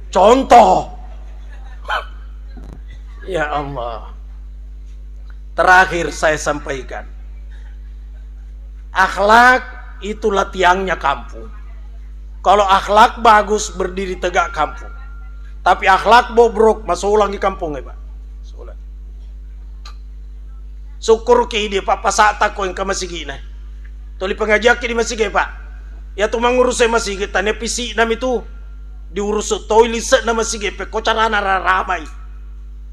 Contoh. Ya Allah. Terakhir saya sampaikan. Akhlak itulah tiangnya kampung. Kalau akhlak bagus berdiri tegak kampung. Tapi akhlak bobrok masuk ulang di kampung ya Pak. Syukur ke dia Pak pasata ko yang ke masjid na. Tuli pengajak di masjid Pak. Ya tu mangurus saya masjid tanya pisi nam itu diurus toilet na masjid pe ko cara ramai.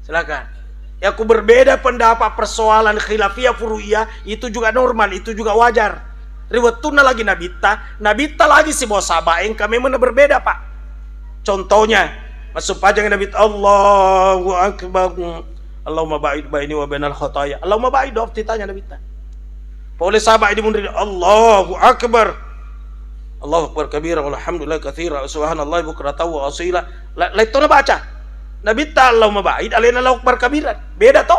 Silakan. Ya aku berbeda pendapat persoalan khilafiyah furu'iyah itu juga normal, itu juga wajar. Riwatuna lagi nabita lagi si bos sabaeng kami mana berbeda Pak. Contohnya masuk pajang nabit Allahu akbar. Allahumma ba'id baini wa bainal khotaya. Allahumma ba'id dof titanya nabita. Boleh sahabat ini mundur Allahu akbar. Allahu akbar kabira walhamdulillah katsira subhanallah bukratan wa asila. Laitona baca. Nabita Allahumma ba'id alaina Allahu akbar kabiran. Beda toh.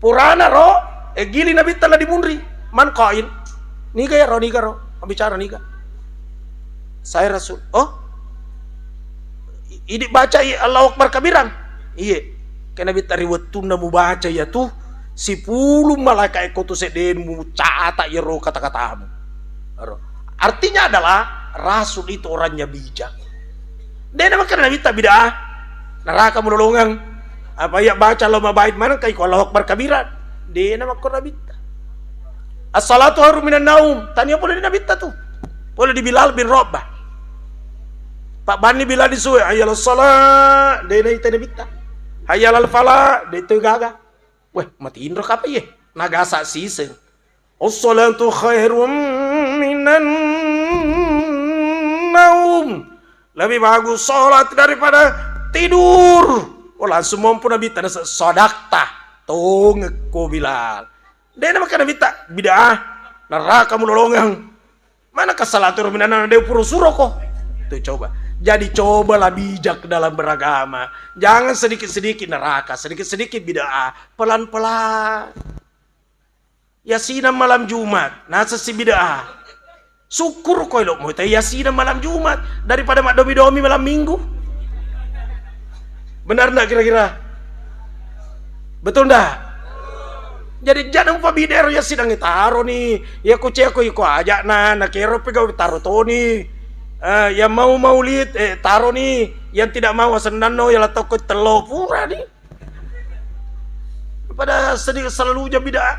Purana ro gili nabita la dimundri. Man qail. Niga ya ro bicara niga. Saya Rasul. Oh. Ini baca Allahu akbar kabiran. Iya. Kena bita riwatuna mu baca ya tuh 10 malaikat ekotu seden mu catat ya ro kata-katamu. Artinya adalah Rasul itu orangnya bijak. Dia nama kena bita bid'ah. Neraka menolongan. Apa ya baca loma bait mana kai ko Allahu akbar kabiran. Dia nama kena bita. As-salatu harum minan naum. Tanya boleh di nabita tuh. Boleh di Bilal bin Rabah. Pak Bani Bilal disuwe ayyal salat. Dia na ita nabita. Hayal al-fala, dito gaga. Weh, matiin ro apa ye? Nagasa siseng. As-salatu khairum minan naum. Lebih bagus salat daripada tidur. Oh, langsung mampu nabi tanah sodakta. Tuh ngeko Bilal. Dia nama kana bita bid'ah. Neraka menolongan. Mana kasalatur minan dia puru suroko. Tuh coba. Jadi cobalah bijak dalam beragama. Jangan sedikit-sedikit neraka, sedikit-sedikit bid'ah, pelan-pelan. Yasinan malam Jumat, nasa si bid'ah. Syukur kau lo mau yasinan malam Jumat daripada mak domi-domi malam Minggu. Benar enggak kira-kira? Betul enggak? Jadi jangan lupa bid'ah yasin ang itaro nih. Ya kucing aku ajak nak kero pegawai taruh Tony. Yang mau maulid taruh nih, yang tidak mau senano ya lah takut telopura nih. Pada sedikit selalu bid'ah.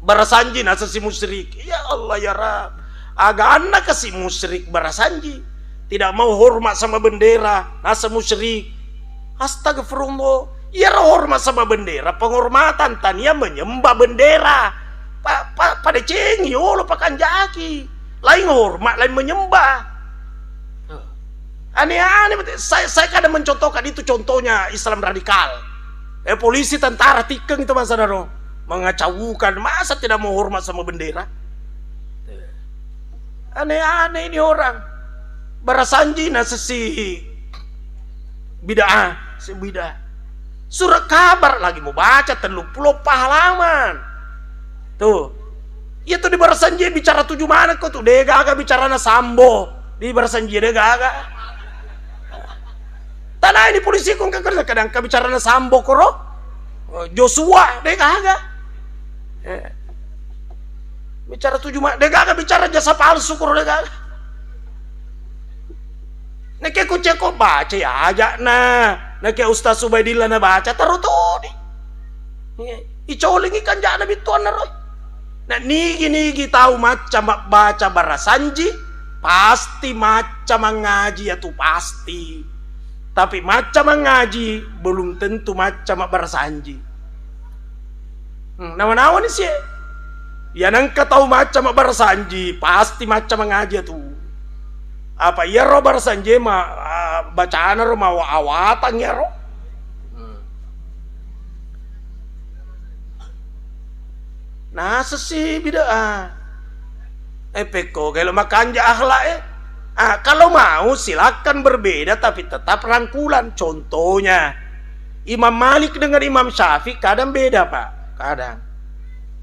Barasanji nasa si musyrik. Ya Allah ya Rab. Agak anak kasih musyrik barasanji. Tidak mau hormat sama bendera, nasa musyrik. Astagfirullah. Ya hormat sama bendera, penghormatan tania menyembah bendera. Pada cengi, lo pakan jaki. Lain hormat, lain menyembah. Aneh-aneh. Saya kadang mencontohkan itu contohnya Islam radikal. Polisi, tentara, tikeng itu masa daro mengacaukan. Masa tidak mau hormat sama bendera? Aneh-aneh ini orang. barasanji na sesi bid'ah, si bid'ah. Surat kabar lagi mau baca 30 halaman. Tuh. Itu di barasanji bicara 7 mana kok tuh? Dia gagak bicara na Sambo. Di barasanji dia gagak. Tanah ini polisi kok kerja kadang bicara na Sambo koro. Joshua dia gagak. Bicara 7 mana? Dia gagak bicara jasa palsu koro dia gagak. Nah kayak kuceko baca ya aja nah kayak Ustaz Subaidillah na baca taruh tuh nih icolingi kan jana bituan na roy. Nah nigi tahu macam baca barasanji pasti macam mengaji ya tuh pasti, tapi macam mengaji belum tentu macam barasanji. Nawan-nawan nih sih ya nangka tahu macam barasanji pasti macam mengaji tuh. Apa iya ro barasanji bacaan ro mau awatan ya ro. Nah sesi bid'ah. Peko kalau makan akhlak kalau mau silakan berbeda tapi tetap rangkulan. Contohnya Imam Malik dengan Imam Syafi'i kadang beda pak, kadang.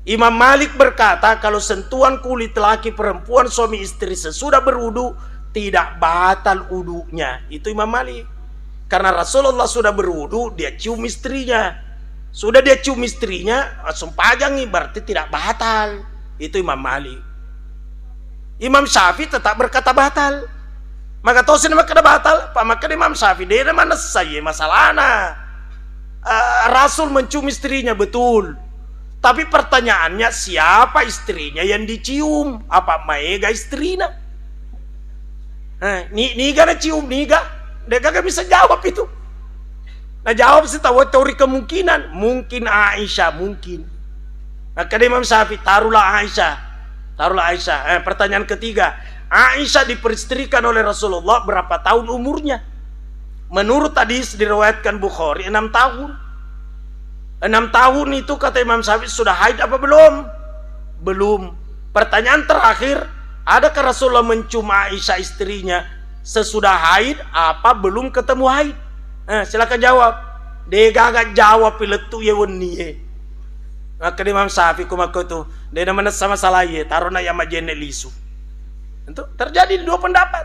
Imam Malik berkata kalau sentuhan kulit laki perempuan suami istri sesudah berwudu tidak batal wudunya. Itu Imam Malik. Karena Rasulullah sudah berwudu, dia cium istrinya. Sudah dia cium istrinya, langsung pajangi, berarti tidak batal. Itu Imam Malik. Imam Syafi'i tetap berkata batal. Maka tahu sih nama kata batal? Pak maka Imam Syafi'i dia mana saya masalahnya. Rasul mencium istrinya betul. Tapi pertanyaannya siapa istrinya yang dicium? Apa Maega istrinya? Niga na cium niga, dia gak bisa jawab itu. Nah jawab sih tahu teori kemungkinan, mungkin Aisyah mungkin. Maka Imam Syafi'i taruhlah Aisyah. Pertanyaan ketiga, Aisyah diperistrikan oleh Rasulullah berapa tahun umurnya? Menurut hadis diriwayatkan Bukhari 6 tahun. 6 tahun itu kata Imam Syafi'i sudah haid apa belum? Belum. Pertanyaan terakhir, adakah Rasulullah mencium Aisyah istrinya sesudah haid apa belum ketemu haid? Silakan jawab. Dia gagak jawab piletu ya woni. Maka Imam Syafi'i kumako tu dia namanya sama salah ye taruh na ya majene lisu. Itu terjadi dua pendapat.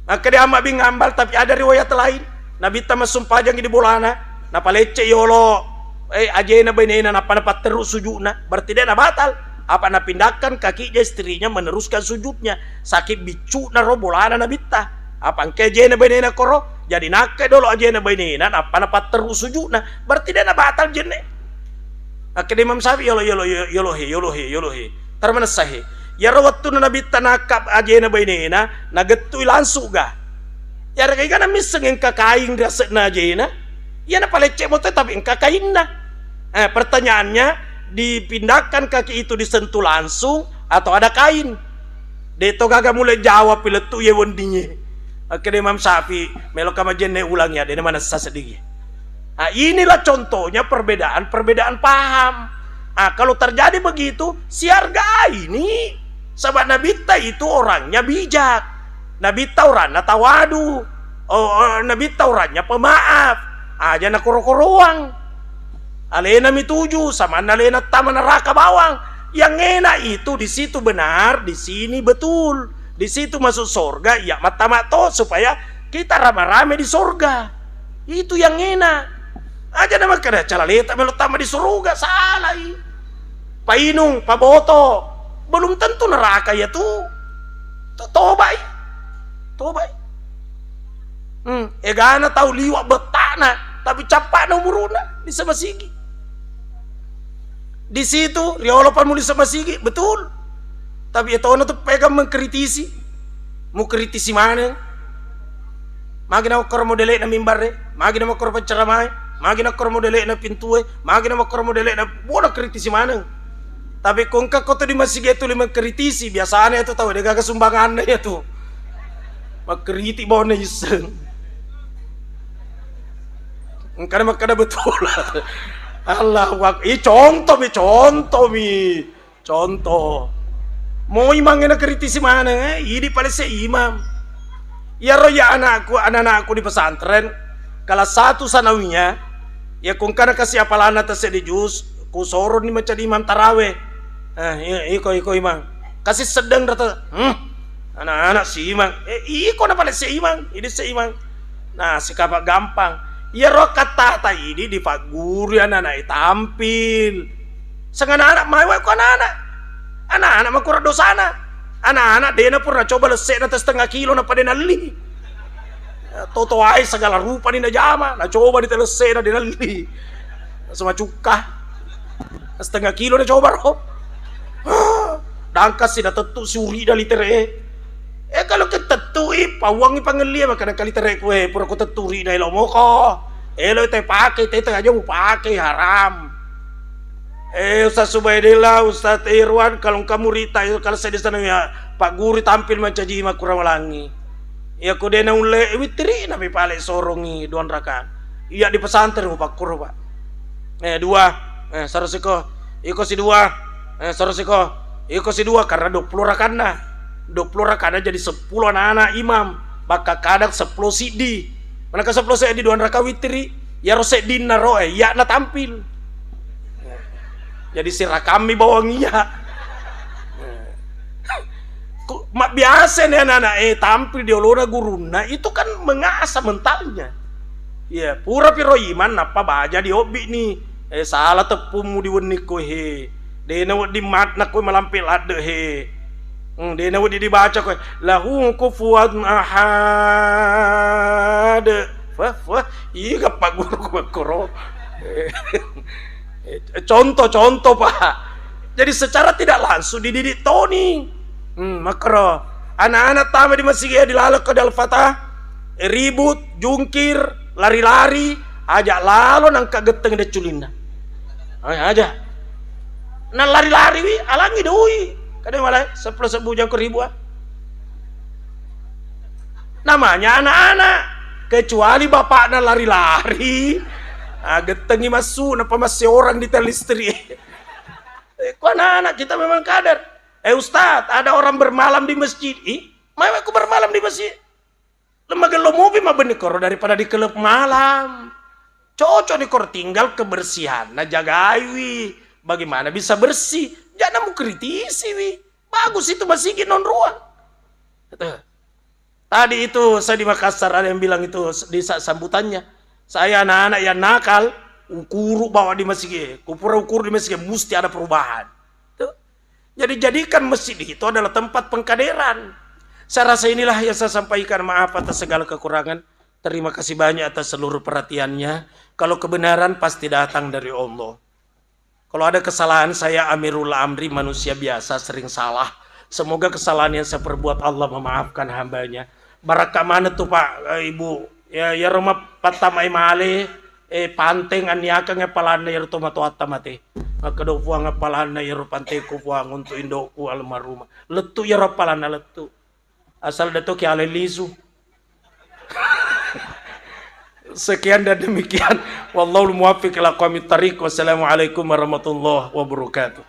Maka dia amak ngambal tapi ada riwayat lain. Nabi ta masumpah jang di bolana. Napa lecce yolo. Ajena bainena napa terus sujudna. Berarti dia na batal. Apa na pindahkan kakinya istrinya meneruskan sujudnya sakit bicu na robolana na bitta apa angke jena benena koro jadi nakke dulu ajena benena apa na terus sujudna berarti dia na batal jene. Akhir Imam Syafi'i yolohe termana sahih ya rawattu na bitta nakap ajena benena nagetui langsung ga ya rekai kana miseng engka kain rasa na ajena ya na palecce mo tapi engka kain na. Pertanyaannya dipindahkan kaki itu disentuh langsung atau ada kain? Deto gaga mulai jawab piletu ye wondinya. Akhirnya Imam Syafi'i melok kama jenne ulangnya dia mana sedih. Inilah contohnya perbedaan paham. Kalau terjadi begitu siarga ini sahabat Nabi itu orangnya bijak. Nabi orangnya tawadu. Nabi orangnya pemaaf. Jangan koro-koroang. Alena mituju sama alena taman neraka bawang. Yang enak itu di situ benar, di sini betul. Di situ masuk surga, ya mata-mata supaya kita rame-rame di surga. Itu yang enak. Aja nama kada calaleta melu tama di surga salah. Painung, paboto. Belum tentu neraka ya tuh. Tobai. Egana tahu liwat betana, tapi capana umuruna di sama sigi. Di situ riolopan muli sama sigi, betul. Tapi itu orang tuh pegang mengkritisi. Mau kritisi mana? Magina okor modele na mimbarre, magina okor penceramai, magina okor modele na pintue, magina okor modele na bodoh kritisi mana? Tapi kongka kau tuh di masjid itu lima kritisi biasanya itu tahu dia gak sumbangannya itu. Makriti bawahnya iseng. Karena makanya betul lah. Allah contoh. Mau imam yang kritisi mana? Ini paling se imam. Ya roh ya anak-anakku di pesantren, kalau satu sanawinya, ya kung kana kasih apalana tas di jus, ku soro ni macam imam taraweh. Iko imam. Kasih sedang rata, anak-anak si imam. Iko na pala si imam, ini si imam. Nah, si kapak gampang. Ya roh kata ini di Pak Guru anak-anak tampil. Sang anak-anak mawai ku anak-anak mah kurang dosana. Anak-anak dena pernah coba lesek na setengah kilo na pada nali. Toto ai segala rupa ni na jama, na coba di telesek na dinali. Sama cuka. Setengah kilo na coba roh. Dangkas si na tetu si uri na litere. Kalau ke tetu pawang pangelia maka kali tere kue pura ko tetu ri na ilomo ko. Lo te pakai te aja mau pakai haram. Ustaz Subaidillah, Ustaz Irwan, kalau kamu rita kalau saya di sana ya Pak Guru tampil macam jima kurang langi. Ya ku dena ule witri nabi pale sorongi duan raka. Iya di pesantren Pak Guru Pak. Dua, sarosiko, iko si dua, sarosiko, iko si dua karena 20 rakana. 20 rakana jadi 10 anak-anak imam. Maka kadang 10 sidi. Manakah 10 sidi duan raka witri, ya rosek dinna roe, ya na tampil. Jadi sirah kami bawang iya. Mak biasa nih anak-anak tampil di olona guruna itu kan mengasah mentalnya. Ya pura piro iman apa baja di hobi nih. Salah tepumu di wenik ko he. Dena di matna ko malampil ade he. Dena di dibaca ko lahu kufuwan ahad. Wah iya Pak Guru ko. Contoh Pak. Jadi secara tidak langsung dididik Tony. Makro anak-anak tamu di masjid dilalak ke Al-Fatah, ribut, jungkir, lari-lari, ajak lalu nang kageteng de culina. Aja. Nah lari-lari wi alangi doi. Kadang malah 10 sebujang ke ribu. Namanya anak-anak, kecuali bapaknya lari-lari. Getengi masuk napa masih orang di telistri. Ku anak-anak kita memang kadar. Ustaz, ada orang bermalam di masjid. Mau aku bermalam di masjid. Lembaga lomobi mah benih koro daripada di klub malam. Cocok nih koro tinggal kebersihan. Nah jagai wi. Bagaimana bisa bersih? Jangan mau kritisi wi. Bagus itu masih non ruang. Tadi itu saya di Makassar ada yang bilang itu di sambutannya. Saya anak-anak yang nakal, ukur bawa di masjid, ukur di masjid mesti ada perubahan. Tuh. Jadi jadikan masjid itu adalah tempat pengkaderan. Saya rasa inilah yang saya sampaikan. Maaf atas segala kekurangan. Terima kasih banyak atas seluruh perhatiannya. Kalau kebenaran pasti datang dari Allah. Kalau ada kesalahan saya Amirul Amri, manusia biasa, sering salah. Semoga kesalahan yang saya perbuat Allah memaafkan hambanya. Barakah mana tuh Pak, Ibu? Ya rumah patamai male panteng aniaka ngepalana ya tomato atamate maka do fuang ngepalana ya pante ku fuang untuk indoku almarhumah letu ya rapalana letu asal dato ki ale lisu. Sekian dan demikian wallahu muwaffiq ila aqwamit thariq. Wassalamualaikum warahmatullahi wabarakatuh.